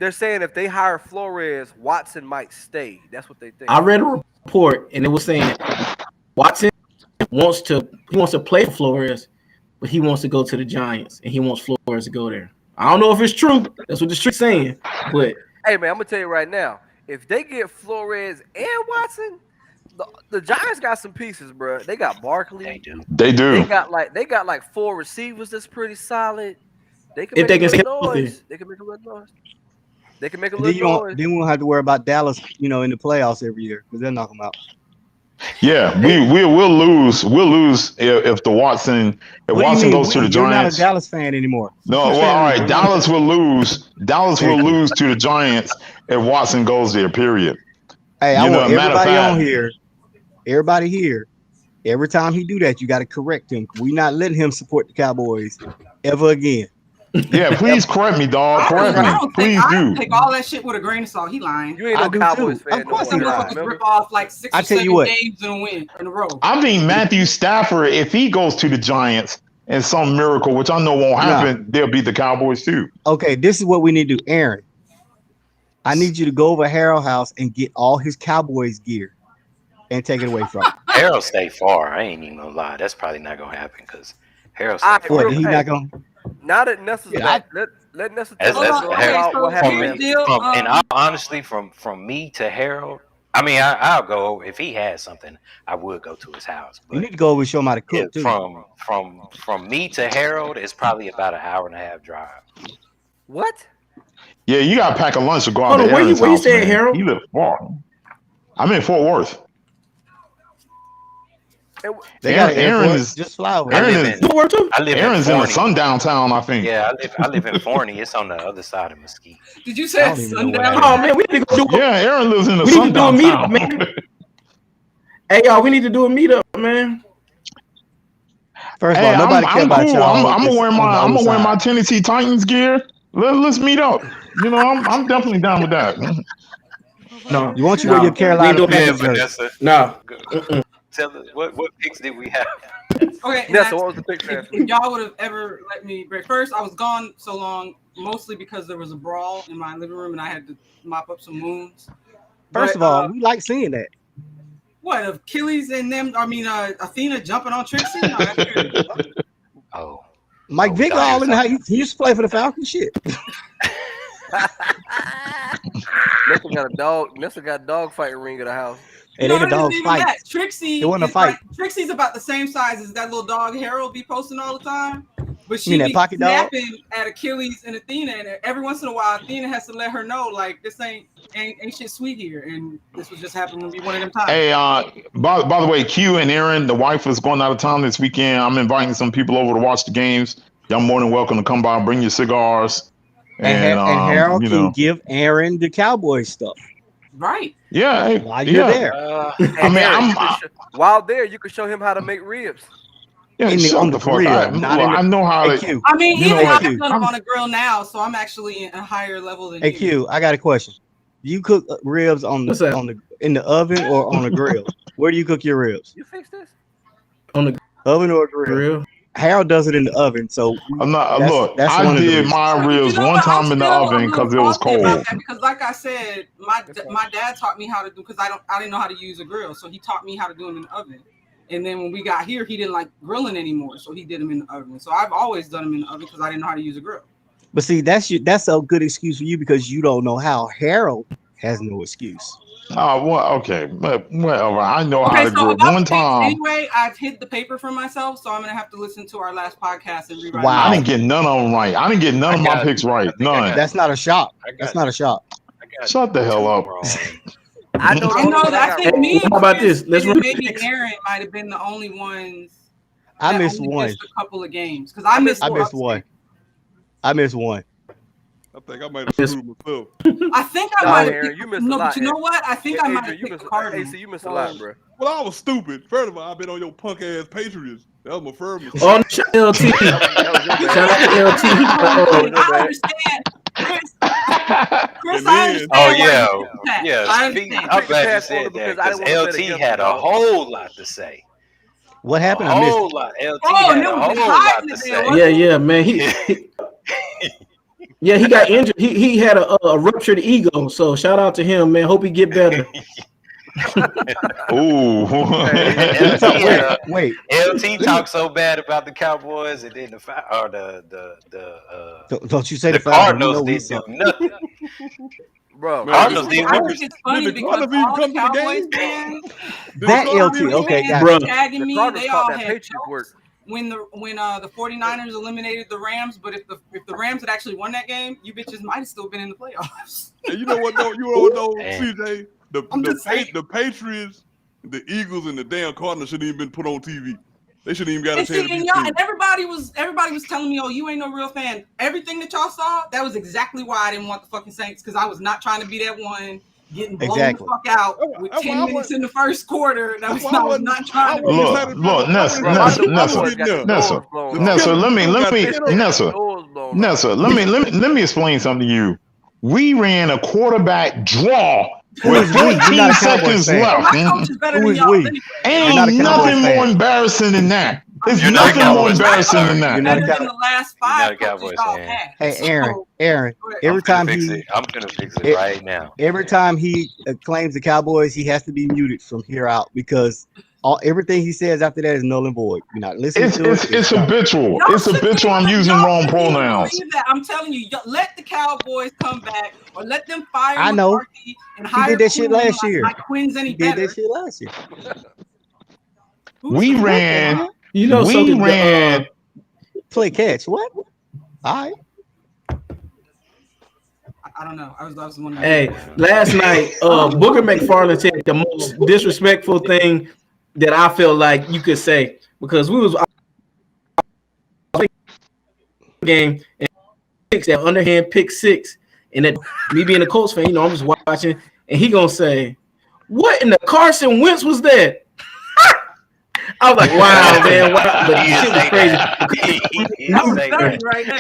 if they hire Flores, Watson might stay. That's what they think. I read a report and it was saying Watson wants to play for Flores, but he wants to go to the Giants and he wants Flores to go there. I don't know if it's true. That's what the street's saying. But hey man, I'm gonna tell you right now, if they get Flores and Watson, the Giants got some pieces, bro. They got Barkley. They do. They got like 4 receivers that's pretty solid. They can if they can make a stay little healthy. noise. They can make a little noise. They can make a Then little noise. we won't have to worry about Dallas, in the playoffs every year because they'll knock them out. Yeah, we'll lose. We'll lose if Watson goes to the Giants. You're not a Dallas fan anymore. No, well, all right. Dallas will lose. Dallas will lose to the Giants if Watson goes there. Period. Hey, I want everybody on here. Everybody here. Every time he do that, you got to correct him. We're not letting him support the Cowboys ever again. Yeah, please correct me, dog. Correct me. Please do. Take all that shit with a grain of salt. He lying. You ain't no Cowboys fan. Of course Some he lying. motherfuckers rip off like 6 or 7 games in a row. I think Matthew Stafford, if he goes to the Giants and some miracle, which I know won't happen, they'll beat the Cowboys too. Okay, this is what we need to do. Aaron, I need you to go over to Harold's house and get all his Cowboys gear and take it away from him. Harold stay far. I ain't even gonna lie. That's probably not gonna happen because Harold All stay right, far. What? He not gonna? Now that Nessa's Yeah, back, let Nessa That's- tell us that's- about so what happened. here's the deal. And honestly, from me to Harold, I mean, I'll go if he has something. I would go to his house. You But need to go over and show him how to cook too. from me to Harold, it's probably about an hour and a half drive. What? Yeah, you gotta pack a lunch to go out Hold to on, where you Aaron's house, staying, man. Harold? He live far. I'm in Fort Worth. They got an Aaron airport. is- Just fly over. Aaron live is- in- You work too? I live Aaron's in in the Forney. sundown town, I think. Yeah, I live in Forney. It's on the other side of Mesquite. Did you I say don't even know what sundown? that Oh man, we need to go do. Yeah, Aaron lives in the We need to do a sundown meetup, town. man. Hey y'all, we need to do a meetup, man. First of Hey, all, nobody care I'm about cool. y'all. I'm gonna wear my I'm gonna my Tennessee Titans gear. Let's meet up. You know, I'm definitely down with that. No, You want you no. wear your Carolina We ain't doing Panthers that. jersey. No. Tell us what picks did we have? Okay, and Nessa, what was the pick? if y'all would have ever let me break, first I was gone so long, mostly because there was a brawl in my living room and I had to mop up some wounds. First of all, we like seeing that. What Achilles and them? I mean, Athena jumping on Trixie. No, that's crazy. Oh, Mike Oh, Vick Dr. all in the house. He used to play for the Falcons. Shit. Nessa got a dog. Nessa got a dog fighting ring at the house. It No, ain't a it isn't dog even fight. that. Trixie. It wasn't a is fight. Trixie's about the same size as that little dog Harold be posting all the time. But she mean that be pocket dog? snapping at Achilles and Athena, and every once in a while, Athena has to let her know, like, this ain't shit sweet here, and this was just happening to be one of them times. Hey, by the way, Q and Aaron, the wife, is going out of town this weekend. I'm inviting some people over to watch the games. Y'all more than welcome to come by. Bring your cigars. And Harold you can know, give Aaron the Cowboy stuff Right. yeah, hey, while you're yeah. there. I mean, While there, you could show him how to make ribs. Yeah, In the- shut on the the fuck grill, up. not Look, in the- I know how Hey, to. Q. I mean, You even know what, I've Q? done them on a grill now, so I'm actually in a higher level than Hey you. Q, I got a question. Do you cook ribs What's that? in the oven or on a grill? Where do you cook your ribs? You fix this? On the Oven or grill? grill. Harold does it in the oven, so I'm not. That's- Look, that's I one of the did reasons. my But ribs you know one what? I'm time in the still a oven little because it was salty about cold. that because, like I said, my dad taught me how to do because I didn't know how to use a grill, so he taught me how to do them in the oven. And then when we got here, he didn't like grilling anymore, so he did them in the oven. So I've always done them in the oven because I didn't know how to use a grill. but see, that's a good excuse for you because you don't know how. Harold has no excuse. Oh, well, okay, but whatever. I know how Okay, to so grill. about One the picks, time, anyway, I've hid the paper from myself, so I'm gonna have to listen to our last podcast and rewrite. Wow. I didn't get none of them right. I didn't get none of my got- picks right. I think I None. got- That's not a shot. I got, That's not a shot. I got Shut the hell two up. wrong. I know. I know that. I think me and How about Chris this? Let's and run maybe picks. Aaron might have been the only ones. I that missed only one. missed a couple of games because I missed. I missed one. I missed one. I think I might have screwed myself. I think I Nah, might have. Aaron, you missed a no, lot, but you know Aaron. what? I think I might have Adrian, you picked missed. the Cardinals. AC, you missed a lot, So- bro. Well, I was stupid. First of all, I've been on your punk ass Patriots. That was my first mistake. On LT. That was your bad. Shout out to LT. I understand. Chris, And I then- understand. Oh why yeah, you picked that. yeah. I Speaking, understand. I'm glad you Pass said over that because I because didn't wanna bet LT against had them, a dog. whole lot to say. What A happened? I missed whole it. lot. LT Oh, had and it a was whole hot lot in to the say. day, wasn't Yeah, yeah, man. He got injured. He had a ruptured ego. So shout out to him, man. Hope he get better. Ooh. LT, had a, Wait. LT talked so bad about the Cowboys and then Don't you say the the Falcons. We Cardinals know we didn't do suck. nothing. Bro, Man, Cardinals didn't I win. think it's funny Did the because Cardinals even all come the to the Cowboys game? fans, That Did the LT. Cardinals Okay, win? got Bro. it. tagging the me, Cardinals they caught all that had Patriots jokes work. when the 49ers eliminated the Rams. But if the Rams had actually won that game, you bitches might have still been in the playoffs. And you know what though? You know what though, Man. CJ? I'm just saying. The Patriots, the Eagles, and the damn Cardinals shouldn't even been put on TV. They shouldn't even got a And chance see, to and be y'all, seen. and everybody was telling me, "Oh, you ain't no real fan." Everything that y'all saw, that was exactly why I didn't want the fucking Saints because I was not trying to be that one getting blown Exactly. the fuck out with That's why 10 I minutes wasn't- in the first quarter. That was That's why I I was wasn't- not trying to. I wasn't Look, excited look, about- Nessa, I Bro, wasn't my Nessa, excited Cowboys got the about Nessa, doors blown off. Nessa, let me, got that- Nessa, Doors blown off. Nessa, let me explain something to you. We ran a quarterback draw Who with is we? You're not 14 a Cowboys seconds fan. left. My coach is better Who than is y'all. we? Anyway. You're not Ain't a Cowboys nothing more fan. embarrassing than that. There's You're not a nothing more Cowboys fan. embarrassing than You're that. not a Better than the last You're not a 5 coaches Cowboys y'all fan. had. Hey, Aaron, So, Aaron. Every time he, I'm gonna fix it e- right now. every time he claims the Cowboys, he has to be muted from here out because everything he says after that is null and void. You're not listening to it. It's done. habitual. y'all It's shouldn't habitual. I'm even- using y'all wrong shouldn't even pronouns. believe that. I'm telling you, let the Cowboys come back or let them fire I know. McCarthy and He hire did that shit Quinn, last year. Like Quinn's any He did better. that shit last year. We ran. You know, so We did ran. Play catch. What? All right. I don't know. I was wondering. Hey, last night, Booker McFarland said the most disrespectful thing that I feel like you could say because we was game and picks that underhand pick 6, and that me being a Colts fan, you know, I'm just watching, and he gonna say, "What in the Carson Wentz was that?" I was like, "Wow, man!" Wow. But the shit was crazy. I'm telling you right now.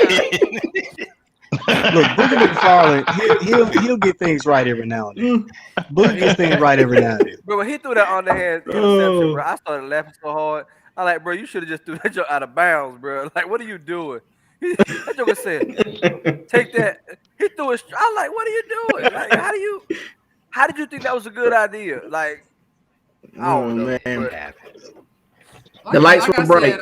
Look, Booker McFarland, he'll get things right every now and then. Booker gets things right every now and then. Bro, when he threw that underhand interception, bro, I started laughing so hard. I like, bro, you should have just threw that joke out of bounds, bro. Like, what are you doing? That joker said, take that. He threw it. I like, what are you doing? Like, how did you think that was a good idea? Like, I don't know. Man. Like, The lights like were I bright. said,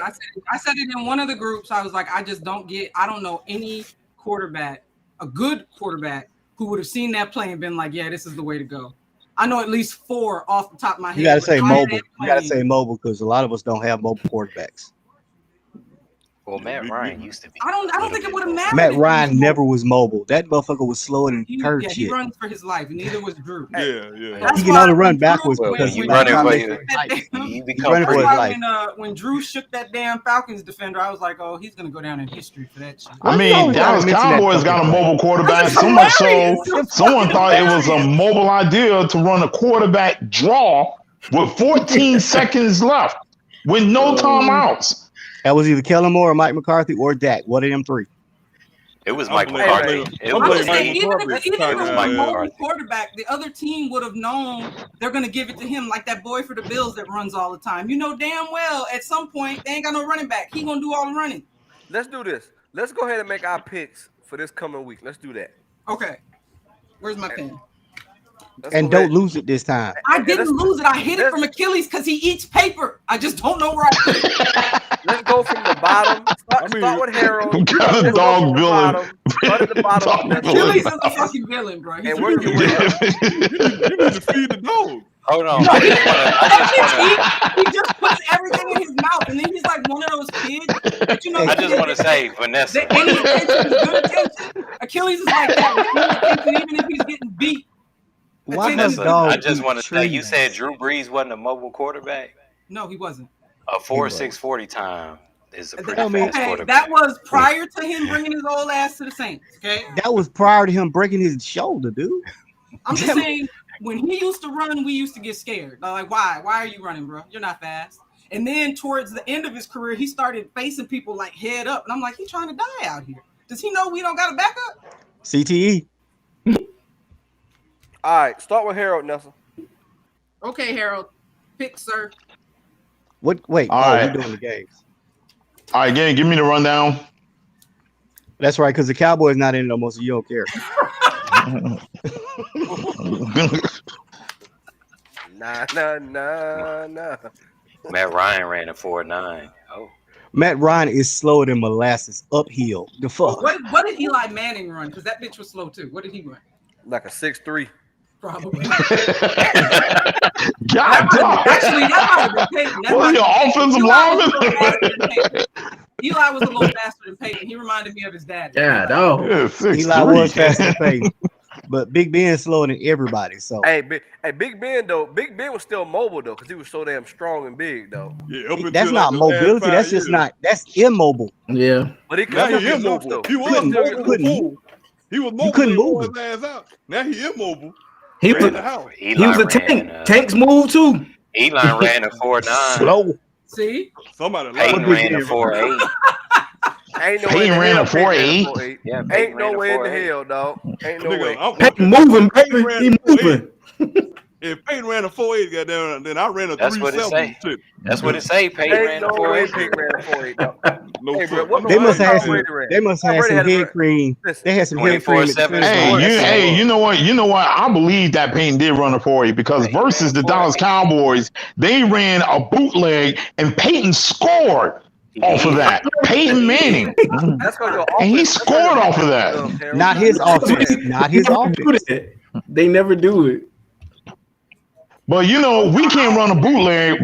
I said it in one of the groups. I was like, I don't know any quarterback, a good quarterback, who would have seen that play and been like, yeah, this is the way to go. I know at least 4 off the top of my head. You got to say mobile. You got to say mobile because a lot of us don't have mobile quarterbacks. Well, Matt Ryan used to be. I don't think it would have mattered. Matt Ryan never was mobile. That motherfucker was slower than turd Yeah, shit. he runs for his life. Neither was Drew. Yeah. That's He can why only run when Drew- backwards Well, because you he running trying for to your- make it tight. You He's become running for That's his pretty. why life. when Drew shook that damn Falcons defender, I was like, oh, he's gonna go down in history for that shit. I mean, Dallas Cowboys got a mobile quarterback. So much so, someone thought it was a mobile idea to run a quarterback draw with 14 seconds left with no timeouts. That was either Kellen Moore or Mike McCarthy or Dak. One of them 3. It was Mike I'm McCarthy. blaming- It I'm I'm was just blaming saying, Mike even McCarthy. if it It was was a Mike mobile McCarthy. quarterback, the other team would have known they're gonna give it to him, like that boy for the Bills that runs all the time. You know damn well at some point they ain't got no running back. He gonna do all the running. Let's do this. Let's go ahead and make our picks for this coming week. Let's do that. Okay, where's my pen? Let's And go don't ahead. lose it this time. I didn't lose it. I hit it let's- from Achilles because he eats paper. I just don't know where I put it. Let's go from the bottom. Start with Harold. What kind of Let's go dog from the villain? bottom. Start at the bottom. Dog Let's- villain. Achilles is a fucking villain, bro. He's And a work your way up. You need to feed the dog. Hold on. No, I just he just puts everything in his mouth, and then he's like one of those kids that you know. want to say, Vanessa. that any attention is good attention. Achilles is like that. With any attention, even if he's getting beat. Why Attention- does Vanessa, dog I just eat want to say, you trees? said Drew Brees wasn't a mobile quarterback. No, he wasn't. A 4.640 time is a pretty I mean, fast Okay, quarterback. that was prior to him bringing his old ass to the Saints. Okay, That was prior to him breaking his shoulder, dude. I'm just saying when he used to run, we used to get scared. Like, why? Why are you running, bro? You're not fast. And then towards the end of his career, he started facing people like head up, and I'm like, he's trying to die out here. Does he know we don't got a backup? CTE. All right, start with Harold, Nelson. Okay, Harold, pick, sir. What? Wait. All Oh, right. we're doing the games. All right, give me the rundown. That's right, because the Cowboys not in it no more, so you don't care. Nah. Matt Ryan ran a 4.9. Oh, Matt Ryan is slower than molasses uphill. The fuck? What did Eli Manning run? Because that bitch was slow too. What did he run? Like a 6'3". Probably. God Actually, damn. that might have been Peyton. That What are might you, have been- offensive Eli was a lineman? little faster than Peyton. Eli was a little faster than Peyton. He reminded me of his dad. Yeah, dog. Yeah, 6'3". Eli was faster than Peyton, but Big Ben is slower than everybody. So Hey, Big Ben though. Big Ben was still mobile though, because he was so damn strong and big though. Yeah, up until that's like not the last mobility. 5 That's just years. not. That's immobile. Yeah. But he could Now still he get is loose mobile. though. He was couldn't- mobile couldn't before. He was mobile. couldn't and move wore him. his ass out. Now he immobile. He Ran was, the house. he was a tank. Tanks move too. Eli ran a 4.9. Slow. See? Somebody Peyton like ran a 4.8. Ain't no Peyton way in the ran hell a Peyton ran 4.8. 4.8. Yeah, Ain't no ran a way in the 4.8. hell, dog. Ain't no way. Nigga, Peyton moving, baby. Peyton ran He a 4.8. moving. If Peyton ran a 4.8, goddamn, then I ran a 3.7. That's what it say. That's what it say. Peyton Ain't ran no a way 4.8. Peyton ran a 4.8. No, Hey, sir. bro, what They must have had Tom some. Brady ran? They must have Tom had Brady some had a head cream. listen, They had some head cream at the 24/7 finish Hey, line. sports. you know what? I believe that Payton did run a 4.8 because Peyton versus ran the Dallas 4.8. Cowboys, they ran a bootleg and Peyton scored He off of did. that. Peyton Manning. That's because your And he offense. That's 'cause your scored off of defense that. is dumb, Harold. Not You his don't offense. understand. Not his offense. They never do it. But you know, we can't run a bootleg.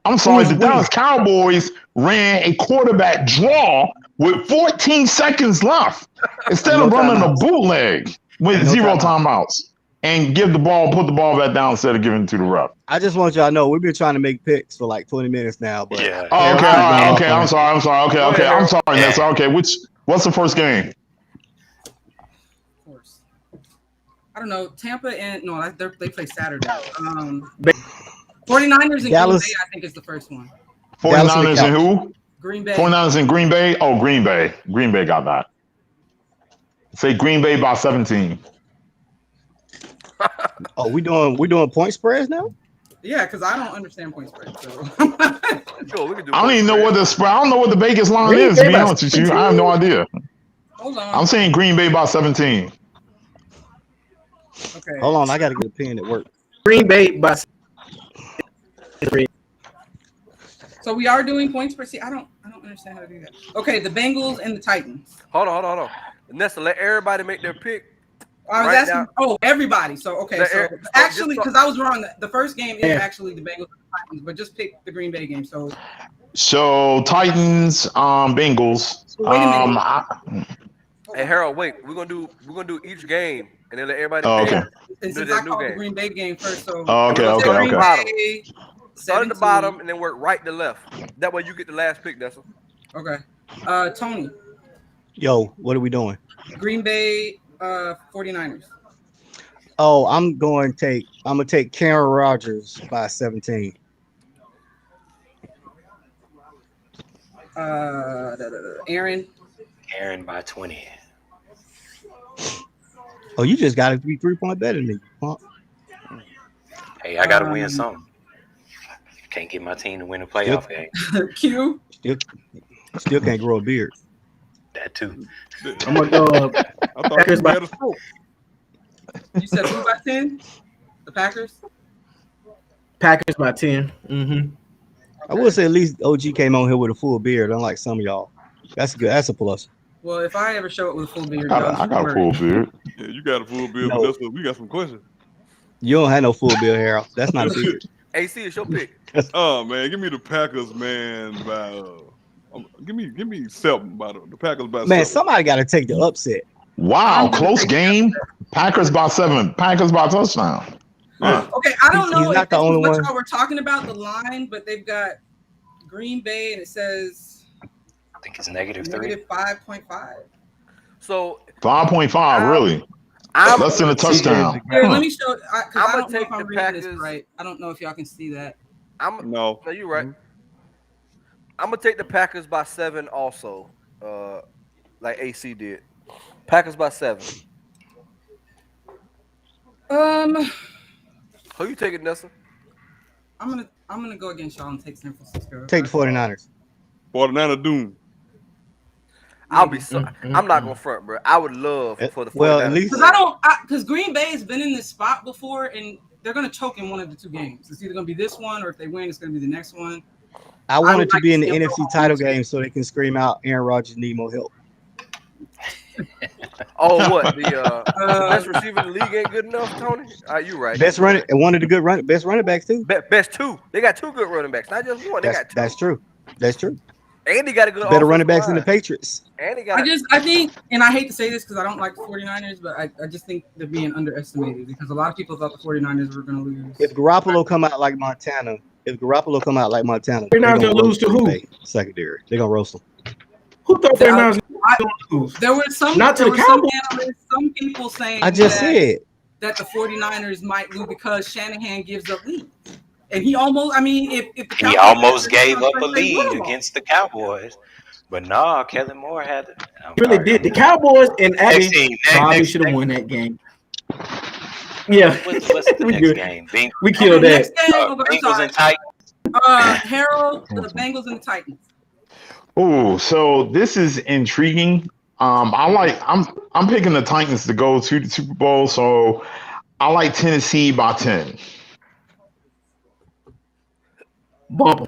I'm sorry, Who's the we? Dallas Cowboys ran a quarterback draw with 14 seconds left instead No of running a timeouts. bootleg with No 0 timeouts. timeouts and put the ball back down instead of giving it to the ref. I just want y'all to know we've been trying to make picks for like 20 minutes now, but Yeah. Oh, Harold okay, keep all going right, off okay. on I'm it. sorry. Go ahead, Okay, I'm Harold. sorry, Yeah. Nessa. Okay, what's the first game? Of course. I don't know. Tampa and no, they play Saturday. 49ers and Dallas- Green Bay, I think, is the first one. Dallas and the 49ers and Cowboys. who? Green Bay. 49ers and Green Bay? Oh, Green Bay. Green Bay got that. Say Green Bay by 17. Oh, we doing point spreads now? Yeah, because I don't understand point spread. So Sure, we can do I don't even know point what the spread. I don't know what the Vegas line Green is, to Bay be by honest with you. I have no idea. hold on. I'm saying Green Bay by 17. Okay. Hold on, I gotta get a pen at work. Green Bay by. So we are doing points per season. I don't understand how to do that. Okay, the Bengals and the Titans. Hold on. Nessa, let everybody make their pick. I was Right asking. now- Oh, everybody. So okay. The So air- actually, just- because I was wrong. The first game is Yeah. actually the Bengals and the Titans, but just pick the Green Bay game. So So Titans, Bengals. wait a minute. Hey Harold, wait. We're gonna do each game and then let everybody Oh, pick. okay. And Do since that I new called the game. Green Bay game first, so Oh, okay, We're gonna okay, start okay. at the bottom. Bay, Start at the 17. bottom and then work right to left. That way you get the last pick, Nessa. Okay. Tony, Yo, what are we doing? Green Bay, 49ers. Oh, I'm gonna take Karen Rodgers by 17. Aaron. Aaron by 20. Oh, you just gotta be 3-point better than me. Huh? Hey, I gotta win something. Can't get my team to win a playoff game. Q. Still can't grow a beard. That too. I'm gonna go. I thought you had a stroke. You said who by 10? The Packers? Packers by 10. Mm-hmm. I will say at least OG came on here with a full beard, unlike some of y'all. That's good. That's a plus. Well, if I ever show up with a full beard, I got a full beard. Yeah, you got a full bill, No. but that's what we got some questions. You don't have no full beard, Harold. That's not a beard. AC, it's your pick. Oh man, give me the Packers, man. By give me 7 by the Packers by 7. Man, somebody got to take the upset. Wow, close game. Packers by 7. Packers by touchdown. Yeah. Okay, I don't know He's if not this the is only what one. y'all were talking about, the line, but they've got Green Bay and it says I think it's -3. negative 5.5. So 5.5, really? I'm Less than a touchdown. Here, Huh. let me show. I I'ma don't know take if I'm the reading this Packers. right. I don't know if y'all can see that. No, No. you're right. I'm gonna take the Packers by 7 also. Like AC did. Packers by 7. Who you taking, Nessa? I'm gonna go against y'all and take San Francisco. Take the 49ers. 49er Doom. I'll be so. I'm not gonna front, bro. I would love for the 49ers. Well, at least Because Green Bay has been in this spot before, and they're gonna choke in one of the two games. It's either gonna be this one, or if they win, it's gonna be the next one. I want it to like be in to the see 'em NFC go title home. game so they can scream out Aaron Rodgers need more help. Oh, what the best receiver in the league ain't good enough, Tony? You right. Best running and one of the best running backs too. Best 2. They got 2 good running backs, not just one. They got 2. That's true. That's true. And they got a good Better running offensive backs than the line. Patriots. And they got. I think, and I hate to say this because I don't like the 49ers, but I just think they're being underestimated because a lot of people thought the 49ers were gonna lose. If Garoppolo come out like Montana, they're They're gonna gonna lose to who? Secondary. They're gonna roast them. Who thought they're not gonna lose? There were some, Not to there the were some Cowboys. analysts, some people saying I just said that the 49ers might lose because Shanahan gives up leads. And he almost, I mean, if the He Cowboys almost gave up a they lead would have against the Cowboys. But no, Kellen Moore had it. Really did. The Cowboys and Next Abby team, probably next- should have next- won that game. Yeah, What's the we next good. game? We killed that. Next game, Bengals and Titans. Harold, the Bengals and the Titans. Oh, so this is intriguing. I'm picking the Titans to go to the Super Bowl, so I like Tennessee by 10. Bump 'em.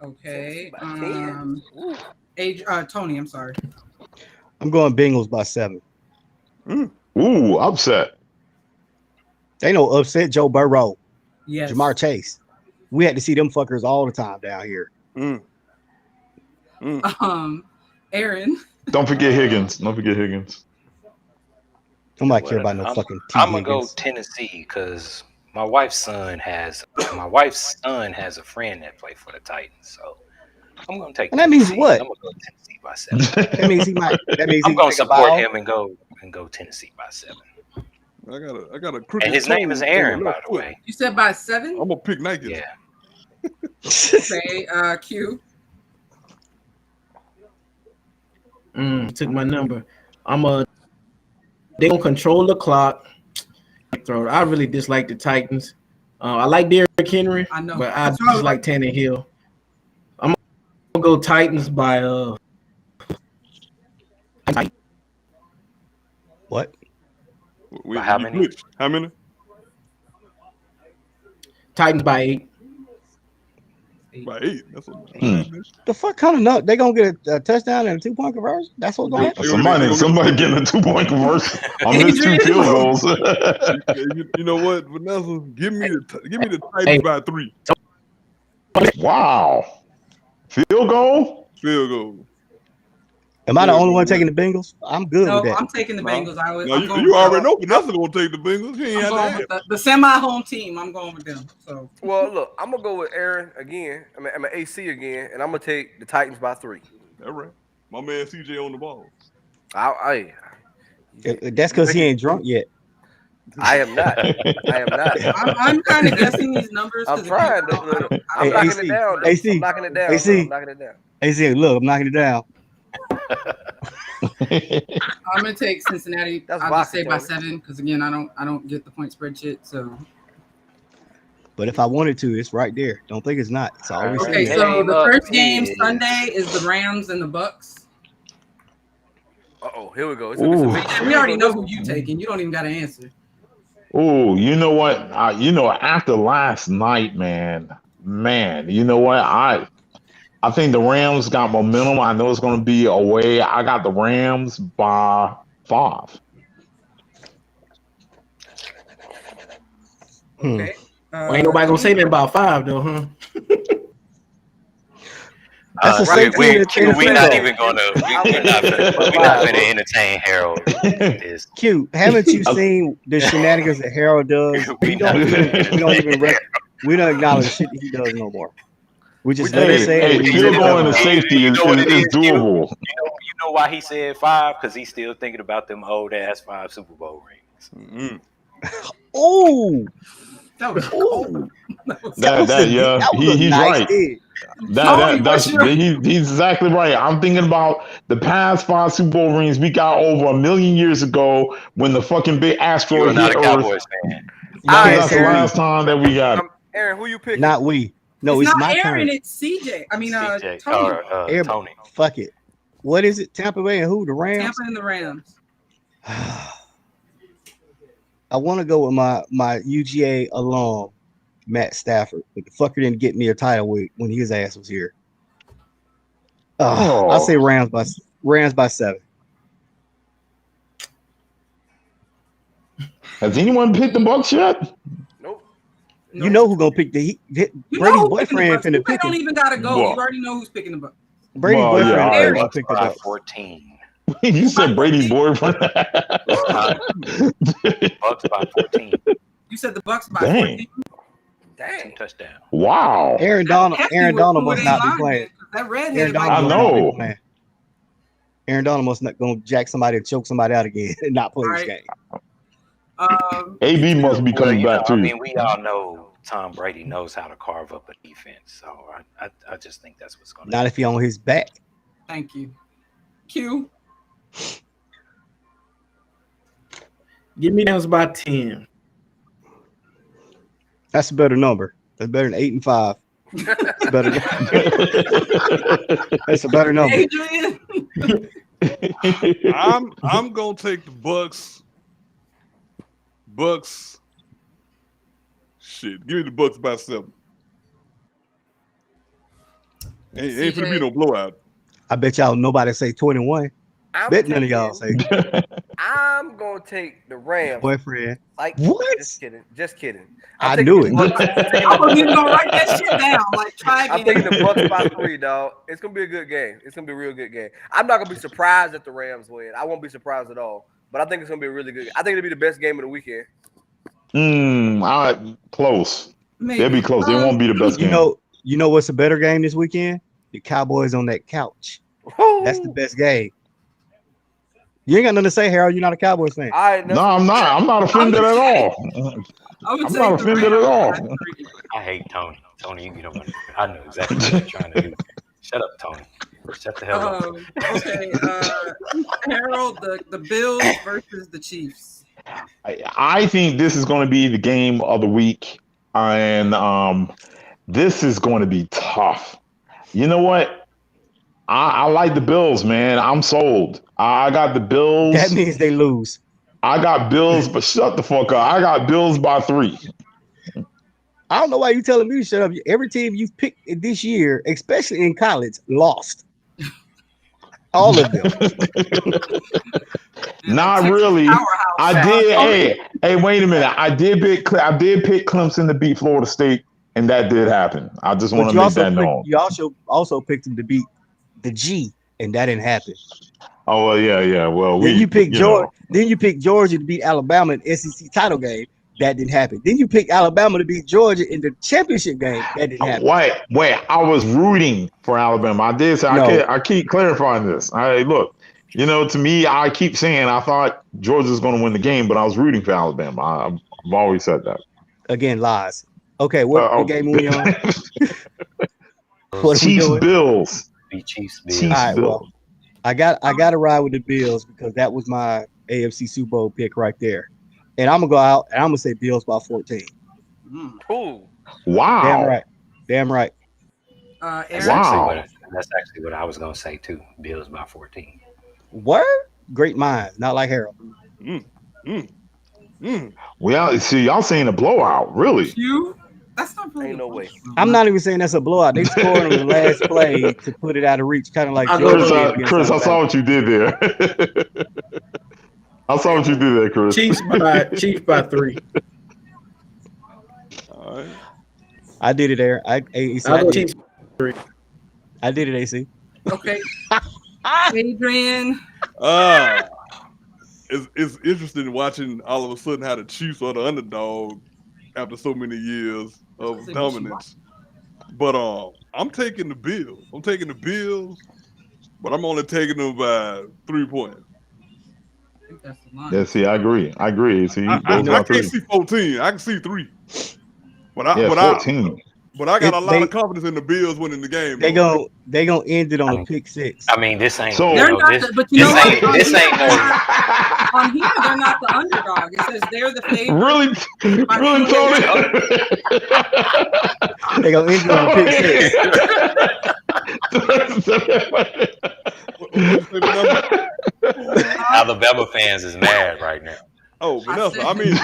Okay. Ooh. Tony, I'm sorry. I'm going Bengals by 7. Ooh, upset. They know upset Joe Burrow, Yes. Jamar Chase. We had to see them fuckers all the time down here. Aaron. Don't forget Higgins. Don't forget Higgins. Nobody care about no fucking T. I'm gonna go Higgins. Tennessee because my wife's son has a friend that played for the Titans, so I'm gonna take. And that means Tennessee. what? I'm gonna go Tennessee by 7. That means he might. That means I'm he gonna take a support foul. him and go Tennessee by 7. I got a crooked And his name is toe Aaron, on by left the foot. way. You said by 7? I'm gonna pick Nike. Yeah. Okay, Q. Took my number. They gonna control the clock. I really dislike the Titans. I like Derrick Henry, I know. but I dislike Tannehill. I'm gonna go Titans by What? Wait, How you many? glitched. How many? Titans by 8. By 8. That's a The fuck kind of nut? They gonna get a touchdown and a 2-point conversion? That's what's gonna happen. Somebody getting a 2-point conversion on this 2 field goals. You know what, Vanessa? Give me the Titans by 3. Wow. Field goal? Field goal. Am I the only one taking the Bengals? I'm good No, with that. I'm taking the Bengals. No, you already know Vanessa gonna take the Bengals. He ain't I'm had going to with the semi-home team. I'm going with them. So Well, look, I'm gonna go with Aaron again. I'm an AC again, and I'm gonna take the Titans by 3. All right. My man CJ on the ball. That's because he ain't drunk yet. I am not. I'm kind of guessing these numbers. I'm trying. I'm knocking it down. AC, I'm knocking it down. AC, I'm knocking it down. AC, look, I'm knocking it down. I'm gonna take Cincinnati. That's I'll just say boxing, by Tony. 7 because again, I don't get the point spread shit. So But if I wanted to, it's right there. Don't think it's not. It's always okay. there. So the first game Sunday is the Rams and the Bucks. Here we go. We already know who you taking. You don't even got to answer. Oh, you know what? After last night, man, you know what? I think the Rams got momentum. I know it's going to be away. I got the Rams by 5. Okay. Ain't nobody gonna say that about 5 though, huh? That's the same we're thing. not even gonna. We're not gonna entertain Harold. Q, haven't you seen the shenanigans that Harold does? We don't acknowledge shit that he does no more. We just let it say it. Field goal into safety is doable. You know why he said 5? Because he's still thinking about them old ass 5 Super Bowl rings. Oh, that was cool. He's right. He's exactly right. I'm thinking about the past 5 Super Bowl rings we got over 1 million years ago when the fucking big asteroid hit Earth. Cowboys fan. That's the last time that we got it. Aaron, who you picking? Not we. No, it's not my Aaron. turn. It's CJ. I mean, Tony. Tony. Fuck it. What is it? Tampa Bay and who? The Rams. Tampa and the Rams. I want to go with my UGA alum, Matt Stafford, but the fucker didn't get me a title when his ass was here. I'll say Rams by 7. Has anyone picked the Bucks yet? Nope. You know who's gonna pick Brady's boyfriend finna pick him. Don't even gotta go. You already know who's picking the Bucks. Brady's boyfriend Bucks pick the by Bucks. 14. You said Brady's boyfriend. Bucks by 14. You said the Bucks by 14. Dang. Touchdown. Wow. Aaron Donald must not be playing. That redhead. I know. Aaron Donald must not go jack somebody and choke somebody out again and not play this game. AB must be coming back too. I mean, we all know Tom Brady knows how to carve up a defense, so I just think that's what's going to happen. Not if he on his back. Thank you. Q. Give me Rams by 10. That's a better number. That's better than 8 and 5. That's better. That's a better number. Adrian. I'm gonna take the Bucks. Bucks. Shit, give me the Bucks by 7. Ain't finna be no blowout. I bet y'all nobody say 21. Bet none of y'all say. I'm gonna take the Rams. Boyfriend. Like what? Just kidding. I knew it. I wasn't even gonna write that shit down. Like try I'm again. taking the Bucks by 3, dog. It's gonna be a good game. It's gonna be a real good game. I'm not gonna be surprised if the Rams win. I won't be surprised at all. But I think it's gonna be a really good. I think it'll be the best game of the weekend. Close. Maybe. They'll be close. They won't be the best game. You know what's a better game this weekend? The Cowboys on that couch. That's the best game. You ain't got nothing to say, Harold. You're not a Cowboys fan. No, I'm not. I'm not offended at all. I'm not offended at all. I hate Tony. Tony, you don't. I know exactly what you're trying to do. Shut up, Tony. Shut the hell up. Okay, Harold, the Bills versus the Chiefs. I think this is going to be the game of the week, and this is going to be tough. You know what? I like the Bills, man. I'm sold. I got the Bills. That means they lose. I got Bills, but shut the fuck up. I got Bills by 3. I don't know why you telling me to shut up. Every team you've picked this year, especially in college, lost. All of them. Not really. I did. Hey, wait a minute. I did pick Clemson to beat Florida State, and that did happen. I just want to make that known. You also picked them to beat the G, and that didn't happen. Oh well, yeah. Well, then you picked Georgia. Then you picked Georgia to beat Alabama in the SEC title game. That didn't happen. Then you picked Alabama to beat Georgia in the championship game. That didn't happen. Wait. I was rooting for Alabama. I did say I keep clarifying this. Look. To me, I keep saying I thought Georgia's going to win the game, but I was rooting for Alabama. I've always said that. Again, lies. Okay, what game are we on? Chiefs Bills. Chiefs Bills. All right, well, I got to ride with the Bills because that was my AFC Super Bowl pick right there. And I'm gonna go out and I'm gonna say Bills by 14. Cool. Wow. Damn right. That's actually what I was gonna say too. Bills by 14. Word? Great minds, not like Harold. Well, see, y'all saying a blowout, really? That's not really. Ain't no way. I'm not even saying that's a blowout. They scored on the last play to put it out of reach, kind of like Chris. I saw what you did there. I saw what you did there, Chris. Chiefs by 3. All right. I did it there. I did it, AC. Okay. Adrian. It's interesting watching all of a sudden how the Chiefs are the underdog after so many years of dominance. But I'm taking the Bills. But I'm only taking them by 3 points. Yeah, see, I agree. See, I can't see 14. I can see 3. But 14. But I got a lot of confidence in the Bills winning the game. They gonna end it on a pick 6. I mean, this ain't. But you know what? On here, they're not the underdog. It says they're the favorite. Really, Tony? They gonna end it on a pick 6. Alabama fans is mad right now. Oh, Vanessa, I mean,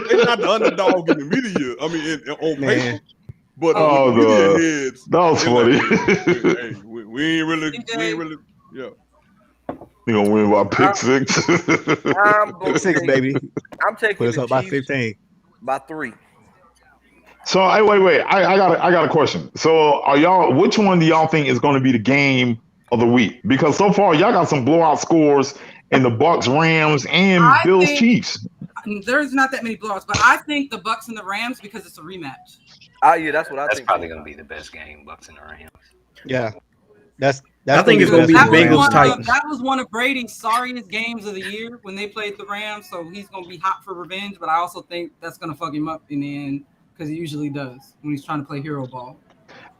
they're not the underdog in the media. I mean, on paper. But media heads, that was funny. Hey, we ain't really, yeah. You gonna win by pick 6? Pick 6, baby. I'm taking put us up by 15. By 3. So wait. I got a question. So which one do y'all think is going to be the game of the week? Because so far y'all got some blowout scores in the Bucks, Rams, and Bills, Chiefs. There's not that many blowouts, but I think the Bucks and the Rams because it's a rematch. Yeah, that's what I think. That's probably going to be the best game, Bucks and the Rams. Yeah, I think it's going to be the Bengals Titans. That was one of Brady's sorriest games of the year when they played the Rams, so he's going to be hot for revenge. But I also think that's going to fuck him up in the end because he usually does when he's trying to play hero ball.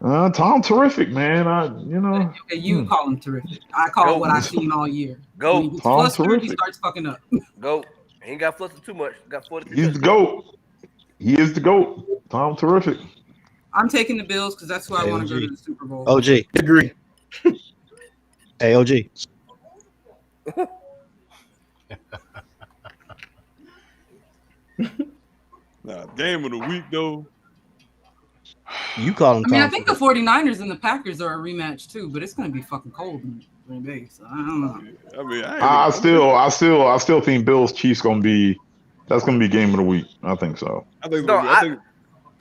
Tom, terrific, man. Okay, you call him terrific. I call what I've seen all year. Go, Tom, terrific. He starts fucking up. Go. He ain't got flustered too much. Got 43 He's the touchdowns. GOAT. He is the GOAT. Tom, terrific. I'm taking the Bills because that's who I want to go to the Super Bowl. OG. Agree. Hey, OG. Nah, game of the week though. You call him. I mean, I think the 49ers and the Packers are a rematch too, but it's going to be fucking cold in Green Bay. So I don't know. I mean, I still think Bills Chiefs gonna be game of the week. I think so. I think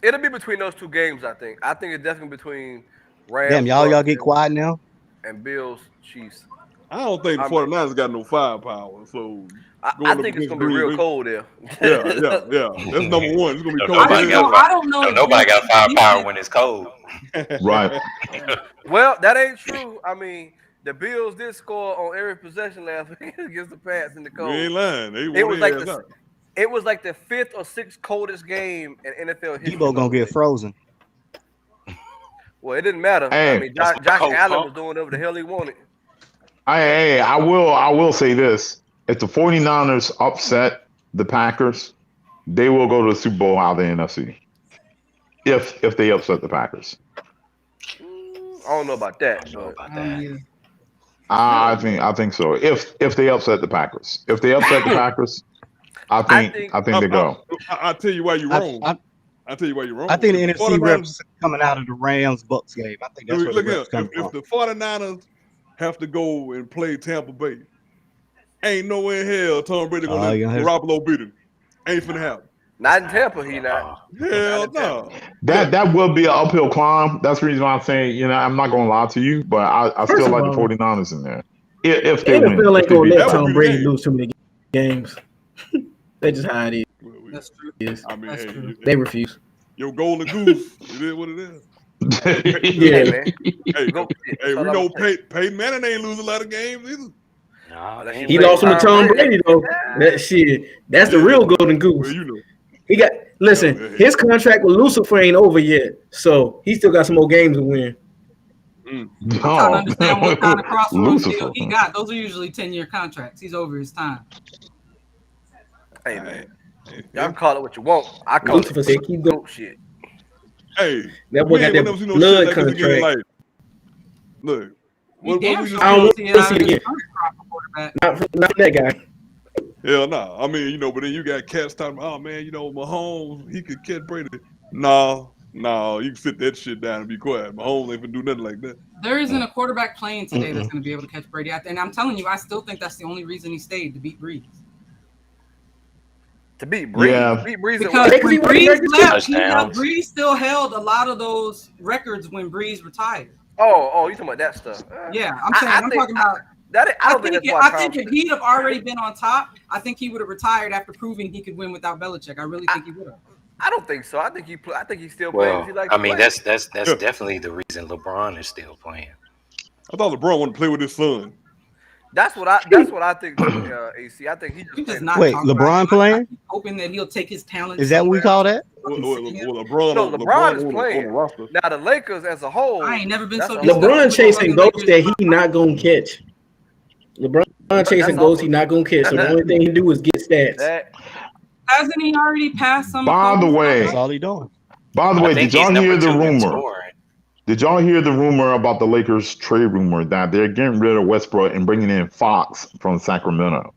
it'll be between those two games. I think it's definitely between Rams. Damn, y'all get quiet now. And Bills Chiefs. I don't think the 49ers got no firepower. So I think it's gonna be real cold there. Yeah. That's number one. It's gonna be cold. I don't know. Nobody got firepower when it's cold. Right. Well, that ain't true. I mean, the Bills did score on every possession last week against the Pats in the cold. You ain't lying. It was like the 5th or 6th coldest game in NFL history. Debo gonna get frozen. Well, it didn't matter. Hey, I mean, Josh Allen was doing whatever the hell he wanted. I will say this. If the 49ers upset the Packers, they will go to the Super Bowl out of the NFC. If they upset the Packers. I don't know about that. I think so. If they upset the Packers. If they upset the Packers, I think they go. I'll tell you why you're wrong. I'll tell you why you're wrong. I think the NFC reps coming out of the Rams-Bucks game. I think that's where the reps coming from. If the 49ers have to go and play Tampa Bay, ain't no way in hell Tom Brady gonna let Garoppolo beat him. Ain't finna happen. Not in Tampa, he not. Hell no. That will be an uphill climb. That's the reason why I'm saying, I'm not gonna lie to you, but I still like the 49ers in there. If they win. NFL ain't gonna let Tom Brady lose too many games. They just how it is. That's true. I mean, they refuse. Your golden goose. It is what it is. Yeah, man. Hey, we know Peyton Manning ain't lose a lot of games either. No, he lost him to Tom Brady though. That's the real golden goose. Well, you know. He got his contract with Lucifer ain't over yet, so he still got some more games to win. I'm trying to understand what kind of crossroads deal he got. Those are usually 10-year contracts. He's over his time. Hey man, y'all call it what you want. I call Lucifer said keep going. Shit. Hey, that boy got that blood contract. Like, look, I don't want to see it again. Not that guy. Hell no. I mean, but then you got cats talking about, oh man, Mahomes, he could catch Brady. No, you can sit that shit down and be quiet. Mahomes ain't gonna do nothing like that. There isn't a quarterback playing today that's going to be able to catch Brady. And I'm telling you, I still think that's the only reason he stayed, to beat Breeze. To beat Breeze? Yeah. Beat Breeze because when Breeze left, Breeze still held a lot of those records when Breeze retired. Oh, you talking about that stuff? Yeah, I'm saying I'm talking about. I think if he'd have already been on top, I think he would have retired after proving he could win without Belichick. I really think he would have. I don't think so. I think he's still playing. Well, I mean, that's definitely the reason LeBron is still playing. I thought LeBron wanted to play with his son. That's what I think. AC. I think he just not. Wait, LeBron playing? Hoping that he'll take his talent. Is that what we call that? LeBron is playing. Now the Lakers as a whole. I ain't never been so. LeBron chasing goals that he not gonna catch. LeBron chasing goals he not gonna catch. So the only thing he do is get stats. Hasn't he already passed some? By the way, that's all he doing. By the way, did y'all hear the rumor? Did y'all hear the rumor about the Lakers trade rumor that they're getting rid of Westbrook and bringing in Fox from Sacramento?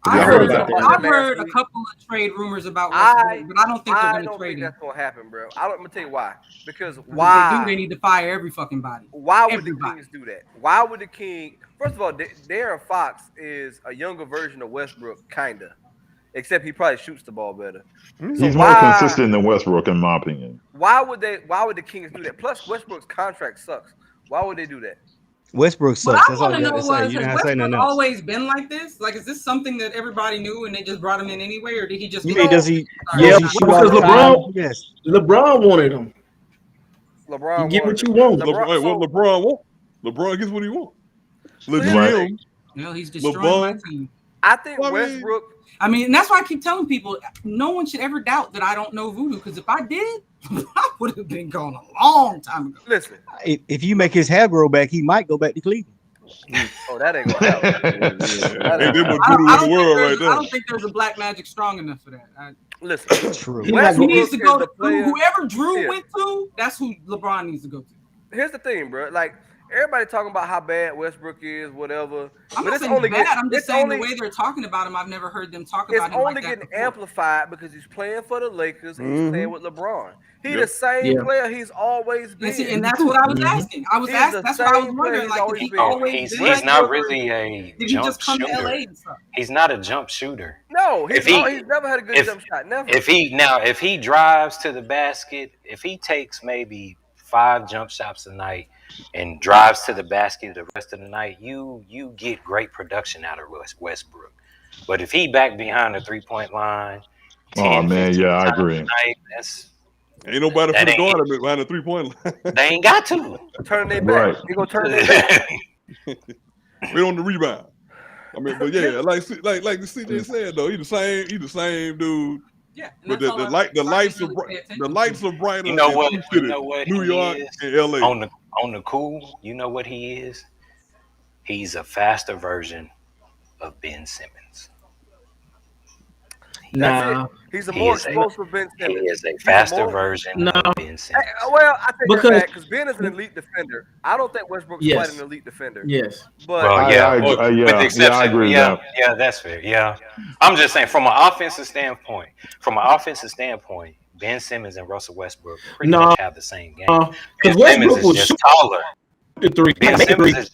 I've heard a couple of trade rumors about Westbrook, but I don't think they're going to trade him. That's going to happen, bro. I'm going to tell you why. Because why? They need to fire every fucking body. Why would the Kings do that? Why would the King? First of all, De'Aaron Fox is a younger version of Westbrook, kinda. Except he probably shoots the ball better. He's more consistent than Westbrook, in my opinion. Why would the Kings do that? Plus, Westbrook's contract sucks. Why would they do that? Westbrook sucks. That's all you got to say. You didn't say nothing else. Always been like this? Like, is this something that everybody knew and they just brought him in anyway, or did he just? Does he? Yeah, because LeBron. Yes, LeBron wanted him. LeBron, you get what you want. What LeBron want? LeBron gets what he wants. Well, he's destroying my team. I think Westbrook. I mean, and that's why I keep telling people, no one should ever doubt that I don't know voodoo, because if I did, I would have been gone a long time ago. Listen, if you make his hair grow back, he might go back to Cleveland. Oh, that ain't gonna happen. Hey, them a good in the world right there. I don't think there's a black magic strong enough for that. Listen, True. He needs to go to whoever Drew went to. That's who LeBron needs to go to. Here's the thing, bro. Like everybody talking about how bad Westbrook is, whatever. I'm not saying bad. I'm just saying the way they're talking about him. I've never heard them talk about him like that. It's only getting amplified because he's playing for the Lakers and he's playing with LeBron. He's the same player he's always been. And that's what I was asking. That's what I was wondering. Like, he's not really a did he jump just come shooter. to LA and stuff? He's not a jump shooter. No, he's never had a good jump shot. Never. If he drives to the basket, if he takes maybe 5 jump shots a night and drives to the basket the rest of the night, you get great production out of Westbrook. But if he back behind the 3-point line, 10, I agree. Night, that's ain't nobody for the guard behind the 3-point line. They ain't got to turn their back. They gonna turn their back. We're on the rebound. I mean, but yeah, like the CJ said though, he the same dude. Yeah, but the lights are brighter. You know what? New York and LA. On the cool, you know what he is? He's a faster version of Ben Simmons. Nah, he's a more explosive Ben Simmons. He is a faster version of Ben Simmons. Well, I think because Ben is an elite defender. I don't think Westbrook's quite an elite defender. Yes, but I agree with that. Yeah, that's fair. Yeah, I'm just saying from an offensive standpoint. Ben Simmons and Russell Westbrook pretty much have the same game. Because Westbrook was just taller. The 3,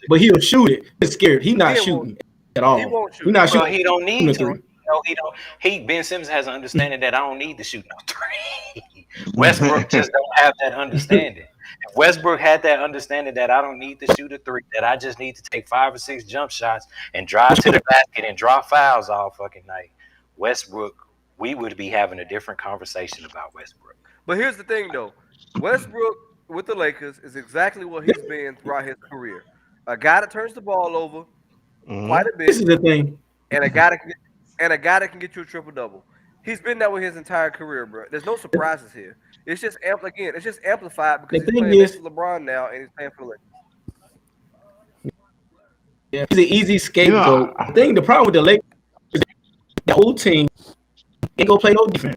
but he'll shoot it. He's scared. He's not shooting at all. He won't shoot. He's not shooting. He don't need to. No, he don't. Ben Simmons has an understanding that I don't need to shoot no 3. Westbrook just don't have that understanding. If Westbrook had that understanding that I don't need to shoot a 3, that I just need to take 5 or 6 jump shots and drive to the basket and draw fouls all fucking night, Westbrook, we would be having a different conversation about Westbrook. But here's the thing, though. Westbrook with the Lakers is exactly what he's been throughout his career. A guy that turns the ball over quite a bit. This is the thing. And a guy that can get you a triple-double. He's been that way his entire career, bro. There's no surprises here. It's just amplified because he's playing against LeBron now and he's playing for the Lakers. Yeah, he's an easy scapegoat. The problem with the Lakers, the whole team ain't gonna play no defense.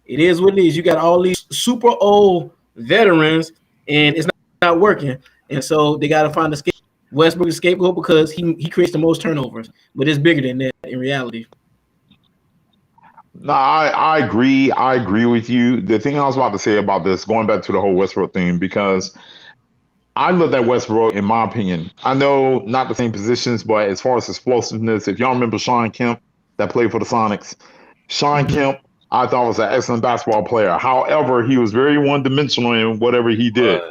It is what it is. You got all these super old veterans, and it's not working. And so they got to find a scapegoat. Westbrook is scapegoat because he creates the most turnovers, but it's bigger than that in reality. No, I agree. I agree with you. The thing I was about to say about this, going back to the whole Westbrook thing, because I looked at Westbrook, in my opinion. I know not the same positions, but as far as explosiveness, if y'all remember Sean Kemp that played for the Sonics, Sean Kemp, I thought was an excellent basketball player. However, he was very one-dimensional in whatever he did.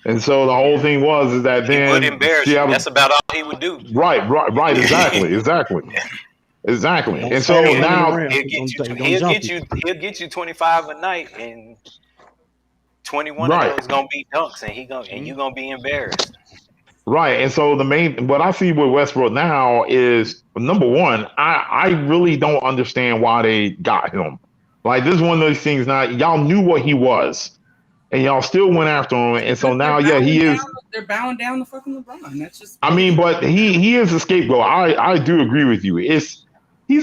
And so the whole thing is that then he would embarrass you. That's about all he would do. Right. Exactly. And so now he'll get you 25 a night, and 21 of those gonna be dunks, and you're gonna be embarrassed. Right. And so what I see with Westbrook now is, number one, I really don't understand why they got him. Like, this is one of those things now, y'all knew what he was, and y'all still went after him. And so now, he is. They're bowing down to fucking LeBron. That's just. I mean, but he is a scapegoat. I do agree with you. He's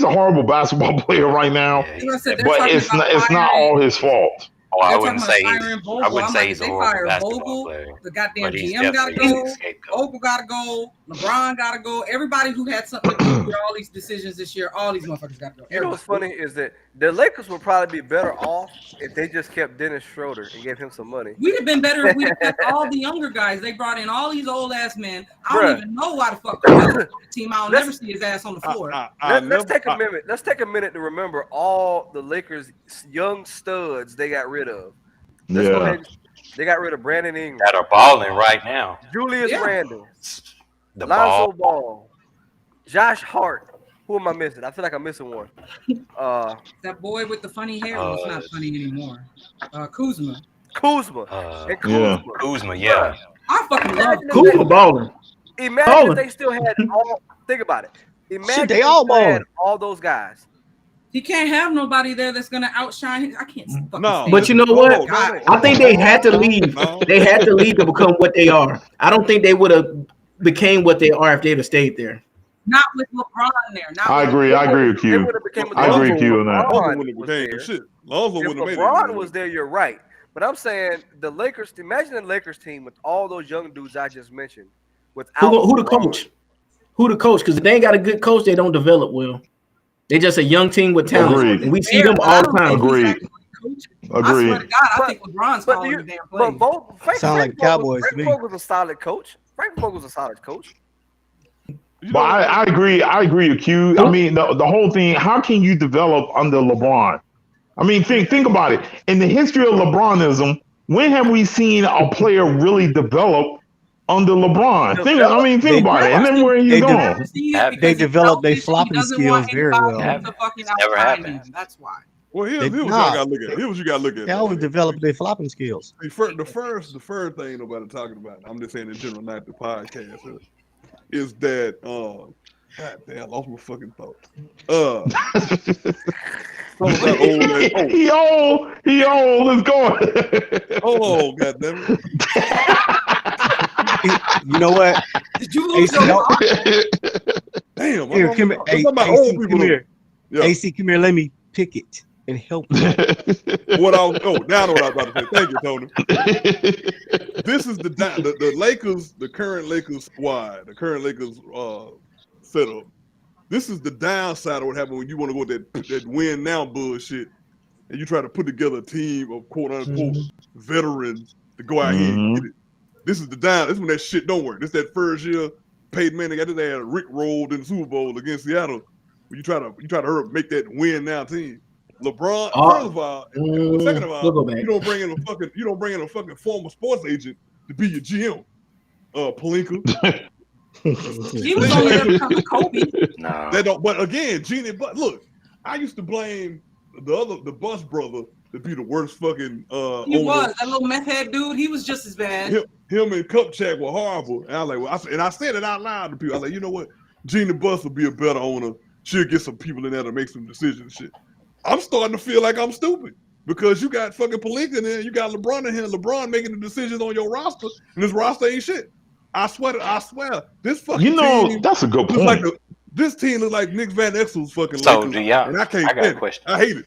a horrible basketball player right now, but it's not all his fault. Oh, I wouldn't say he's a horrible basketball player. The goddamn GM gotta go. Vogel gotta go. LeBron gotta go. Everybody who had something to do with all these decisions this year, all these motherfuckers gotta go. You know what's funny is that the Lakers would probably be better off if they just kept Dennis Schroeder and gave him some money. We'd have been better if we had kept all the younger guys. They brought in all these old ass men. I don't even know why the fuck the team. I'll never see his ass on the floor. Let's take a minute. Let's take a minute to remember all the Lakers young studs they got rid of. They got rid of Brandon Ingram. That are balling right now. Julius Randle. Lonzo Ball. Josh Hart. Who am I missing? I feel like I'm missing one. That boy with the funny hair was not funny anymore. Kuzma. Kuzma, yeah. I fucking love Kuzma balling. Imagine if they still had all. Think about it. Imagine they all had all those guys. He can't have nobody there that's gonna outshine him. I can't. But you know what? I think they had to leave. They had to leave to become what they are. I don't think they would have became what they are if they'd have stayed there. Not with LeBron there. I agree with They you. would have became I agree with you on that. Lonzo wouldn't have became shit. Lonzo If wouldn't have made LeBron it. was there, you're right. But I'm saying the Lakers. Imagine the Lakers team with all those young dudes I just mentioned. Without Who the LeBron. coach? Who the coach? Because if they ain't got a good coach, they don't develop well. They just a young team with talent, Agreed. and we see them all the time. Agreed. I swear to God, I think LeBron's calling the damn play. But Sound like Cowboys to me. Frank Vogel's a solid coach. Frank Vogel's a solid coach. But I agree with Q. I mean, the whole thing. How can you develop under LeBron? I mean, think about it. In the history of LeBronism, when have we seen a player really develop under LeBron? Think about it. And then where are you going? They developed their flopping skills very well. Never happened. That's why. Well, here's what y'all got to look at. Here's what you got to look at. They always develop their flopping skills. The first thing nobody talking about, I'm just saying in general, not the podcast, is that, God damn, I lost my fucking thought. He old. Let's go. Oh, God damn it. You know what? Did you lose your Damn. Here, come here. AC, come here. Yeah. AC, come here. Let me pick it and help you. Now I know what I was about to say. Thank you, Tony. This is the Lakers, the current Lakers squad, the current Lakers setup. This is the downside of what happened when you want to go with that win now bullshit, and you try to put together a team of quote unquote veterans to go out here and get it. This is the down. This is when that shit don't work. This is that first year Peyton Manning got they had Rick rolled in the Super Bowl against Seattle. When you try to hurry up, make that win now team. LeBron, first of all, second of all, you don't bring in a fucking former sports agent to be your GM. Palinka. He was only there because of Kobe. No. They don't. But again, Genie. But look, I used to blame the Bus brother to be the worst fucking. He was that little meth head dude. He was just as bad. Him and Kupchak were horrible. And I was like, I said it out loud to people. I was like, you know what? Genie Bus will be a better owner. She'll get some people in there to make some decisions and shit. I'm starting to feel like I'm stupid because you got fucking Palinka in there, you got LeBron in here, LeBron making the decisions on your roster, and this roster ain't shit. I swear, this fucking team. That's a good point. This team looks like Nick Van Exel's fucking So Lakers, do y'all? and I can't got a question. I hate it.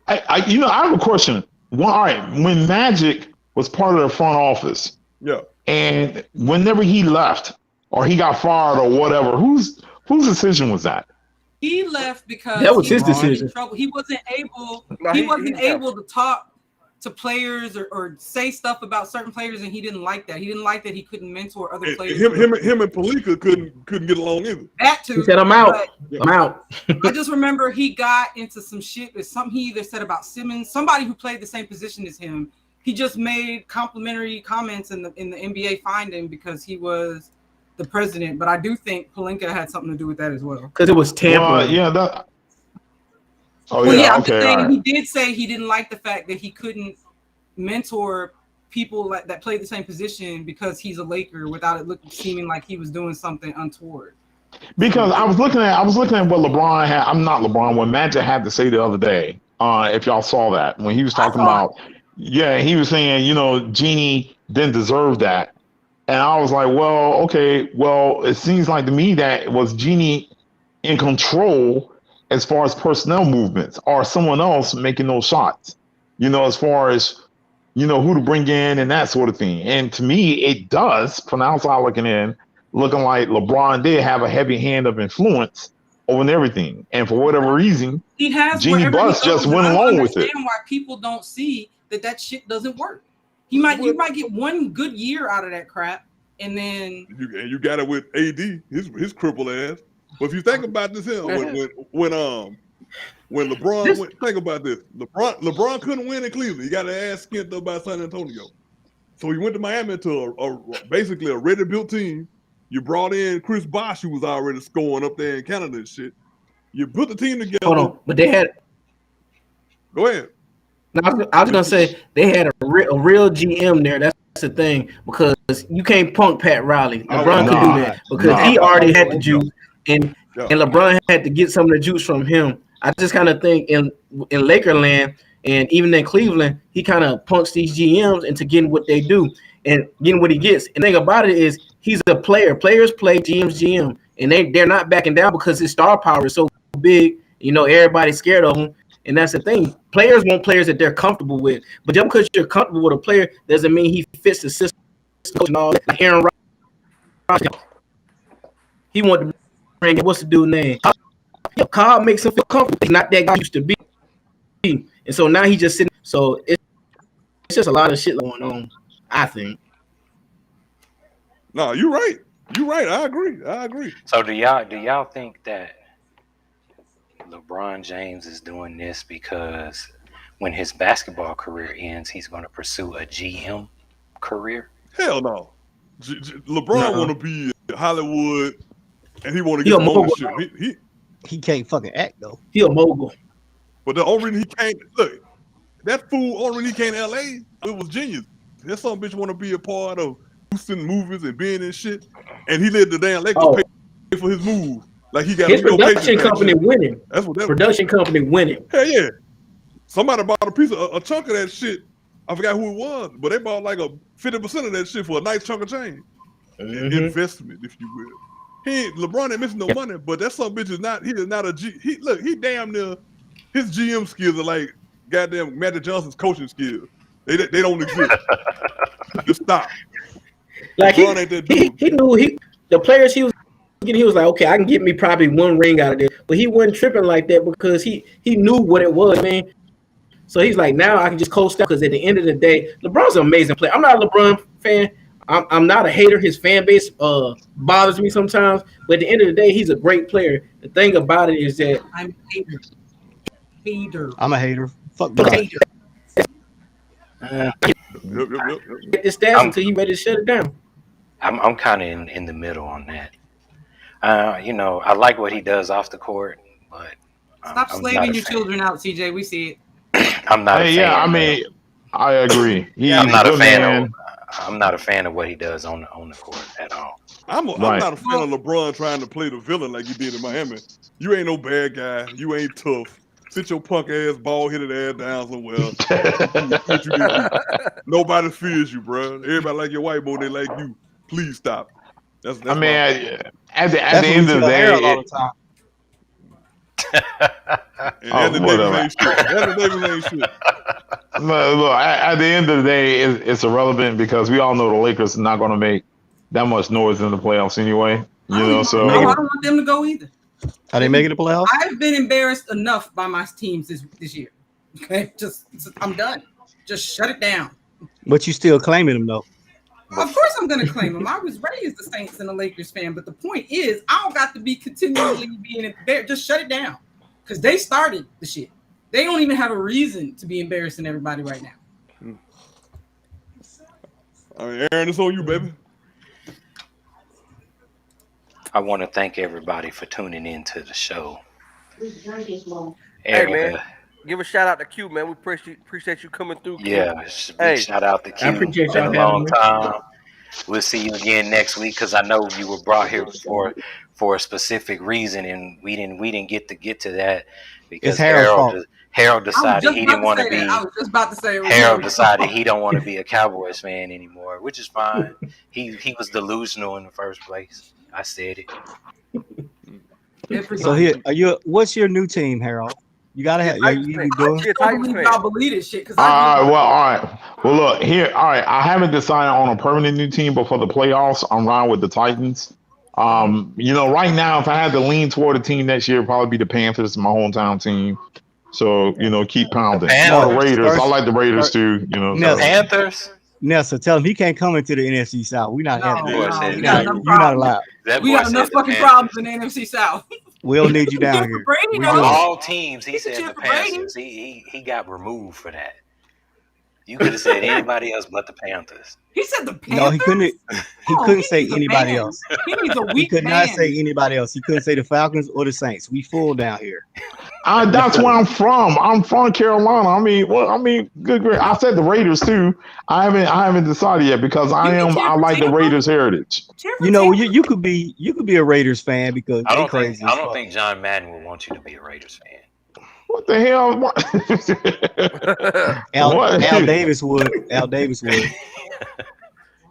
I have a question. Well, all right, when Magic was part of the front office, yeah, and whenever he left or he got fired or whatever, whose decision was that? He left because that was his decision. He wasn't able. He wasn't able to talk to players or say stuff about certain players, and he didn't like that. He didn't like that he couldn't mentor other players. Him and Palinka couldn't get along either. That too. He said, "I'm out. I'm out." I just remember he got into some shit with something he either said about Simmons, somebody who played the same position as him. He just made complimentary comments in the NBA fined him because he was the president. But I do think Palinka had something to do with that as well. Because it was tampering. I'm saying he did say he didn't like the fact that he couldn't mentor people that play the same position because he's a Laker without it seeming like he was doing something untoward. Because I was looking at what LeBron had. I'm not LeBron. What Magic had to say the other day. If y'all saw that when he was talking about, he was saying, Genie didn't deserve that. And I was like, well, okay, it seems like to me that was Genie in control as far as personnel movements or someone else making those shots, as far as, who to bring in and that sort of thing. And to me, it does, from the outside looking like LeBron did have a heavy hand of influence over everything. And for whatever reason, he has Genie Bus just went along with it. I understand why people don't see that shit doesn't work. You might get one good year out of that crap, and then you got it with AD, his crippled ass. But if you think about this here, when LeBron went, think about this. LeBron couldn't win in Cleveland. He got his ass skinned up by San Antonio. So he went to Miami to basically a ready-built team. You brought in Chris Bosh, who was already scoring up there in Canada and shit. You put the team together. Hold on, but they had. Go ahead. No, I was gonna say they had a real GM there. That's the thing, because you can't punk Pat Riley. LeBron could do that because he already had the juice, and LeBron had to get some of the juice from him. I just kind of think in Lakerland and even in Cleveland, he kind of punks these GMs into getting what they do and getting what he gets. And the thing about it is he's a player. Players play, GM's GM, and they're not backing down because his star power is so big. You know, everybody's scared of him, and that's the thing. Players want players that they're comfortable with, but just because you're comfortable with a player doesn't mean he fits the system and all that. Like Aaron Rodgers, he wanted to bring what's the dude's name? Cobb makes him feel comfortable. He's not that guy he used to be, and so now he's just sitting. So it's just a lot of shit going on, I think. No, you're right. You're right. I agree. So do y'all think that LeBron James is doing this because when his basketball career ends, he's going to pursue a GM career? Hell no. LeBron want to be in Hollywood, and he want to get ownership. He can't fucking act though. He a mogul. But the only reason he can't that fool only reason he came to LA, it was genius. That some bitch want to be a part of Houston movies and being in shit, and he let the damn Lakers pay for his move. Like he got his production company winning. That's what that production company winning. Hell yeah. Somebody bought a chunk of that shit. I forgot who it was, but they bought like a 50% of that shit for a nice chunk of change. Investment, if you will. LeBron ain't missing no money, but that some bitch is not. He is not a G. He damn near. His GM skills are like goddamn Magic Johnson's coaching skills. They don't exist. Just stop. Like he knew the players he was getting. He was like, okay, I can get me probably one ring out of this, but he wasn't tripping like that because he knew what it was, man. So he's like, now I can just coast out because at the end of the day, LeBron's an amazing player. I'm not a LeBron fan. I'm not a hater. His fan base bothers me sometimes, but at the end of the day, he's a great player. The thing about it is that I'm a hater. I'm a hater. Fuck LeBron. Get the stats until he ready to shut it down. I'm kind of in the middle on that. You know, I like what he does off the court, but stop slaving your children out, CJ. We see it. I'm not. Yeah, I mean, I agree. I'm not a fan of. I'm not a fan of what he does on the court at all. I'm not a fan of LeBron trying to play the villain like he did in Miami. You ain't no bad guy. You ain't tough. Sit your punk ass, ball-headed ass down somewhere. Nobody fears you, bro. Everybody like your white boy. They like you. Please stop. That's I mean, at the end of the day, all the time. Look, at the end of the day, it's irrelevant because we all know the Lakers are not going to make that much noise in the playoffs anyway. You know, so I don't want them to go either. Are they making the playoffs? I've been embarrassed enough by my teams this year. Okay, I'm done. Just shut it down. But you still claiming them though. Of course, I'm going to claim them. I was raised a Saints and a Lakers fan, but the point is, I don't got to be continually being embarrassed. Just shut it down, because they started the shit. They don't even have a reason to be embarrassing everybody right now. I mean, Aaron, it's on you, baby. I want to thank everybody for tuning in to the show. Hey, man, give a shout out to Q, man. We appreciate you coming through, Q. Yeah, big shout out to Q. It's been a long time. We'll see you again next week because I know you were brought here for a specific reason, and we didn't get to that because Harold decided he didn't want to be. I was just about to say. Harold decided he don't want to be a Cowboys fan anymore, which is fine. He was delusional in the first place. I said it. So here, what's your new team, Harold? You gotta have. I believe this shit. All right. Well, look here. All right, I haven't decided on a permanent new team, but for the playoffs, I'm riding with the Titans. You know, right now, if I had to lean toward a team next year, it'd probably be the Panthers, my hometown team. So you know, keep pounding. The Raiders. I like the Raiders too. You know, the Panthers. Nelson, tell him he can't come into the NFC South. We're not having that. You're not allowed. We got enough fucking problems in the NFC South. We don't need you down here. All teams, he said the Panthers. He got removed for that. You could have said anybody else but the Panthers. He said the Panthers. No, he couldn't. He couldn't say anybody else. He needs a weak He could not say anybody else. He couldn't say the Falcons or the Saints. We full down here. That's where I'm from. I'm from Carolina. I mean, good. I said the Raiders too. I haven't decided yet because I like the Raiders' heritage. You know, you could be a Raiders fan because I don't think John Madden would want you to be a Raiders fan. What the hell? Al Davis would.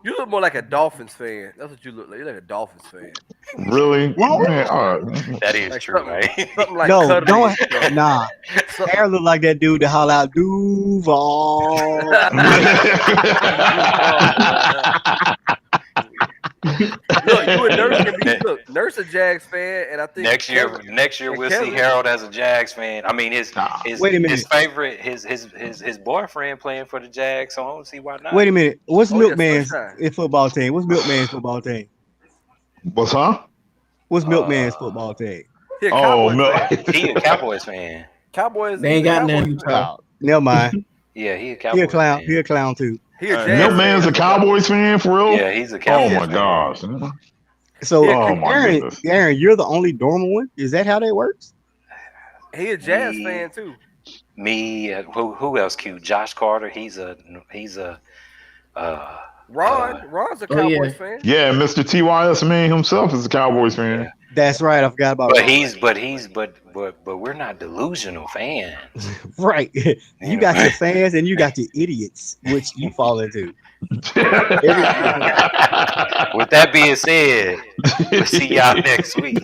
You look more like a Dolphins fan. That's what you look like. You're like a Dolphins fan. Really? Man, That is Like true, something, right? something like No, cuddly don't. and stuff. Nah, Something- Aaron look like that dude to holler out Duval. Look, you and Nurse can be. Look, Nurse a Jags fan, and I think Next year and we'll see Kevin- Harold as a Jags fan. I mean, his Wait a minute. his favorite his boyfriend playing for the Jags, so I don't see why not. Wait a minute. What's Oh, yeah, Milkman's Sunshine. football team? What's Milkman's football team? What's huh? What's Milkman's football team? He a Oh, Cowboys no. fan. He a Cowboys fan. Cowboys. They ain't the got Cowboys nothing. fan. Oh, never mind. Yeah, he a He Cowboys a clown. fan. He a clown too. He a Hey, Jags Milkman's fan. a Cowboys fan for real? Yeah, he's a Oh Cowboys my fan. gosh. So, Oh, my Aaron, goodness. Aaron, you're the only normal one. Is that how that works? He a Jazz Me. fan too. Me, who else? Cute. Josh Carter. He's a Ron's a Oh, Cowboys yeah. fan. Yeah, Mr. TYS man himself is a Cowboys fan. That's right. I forgot about but we're not delusional fans. right. You got your fans and you got your idiots, which you fall into. With that being said, we'll see y'all next week.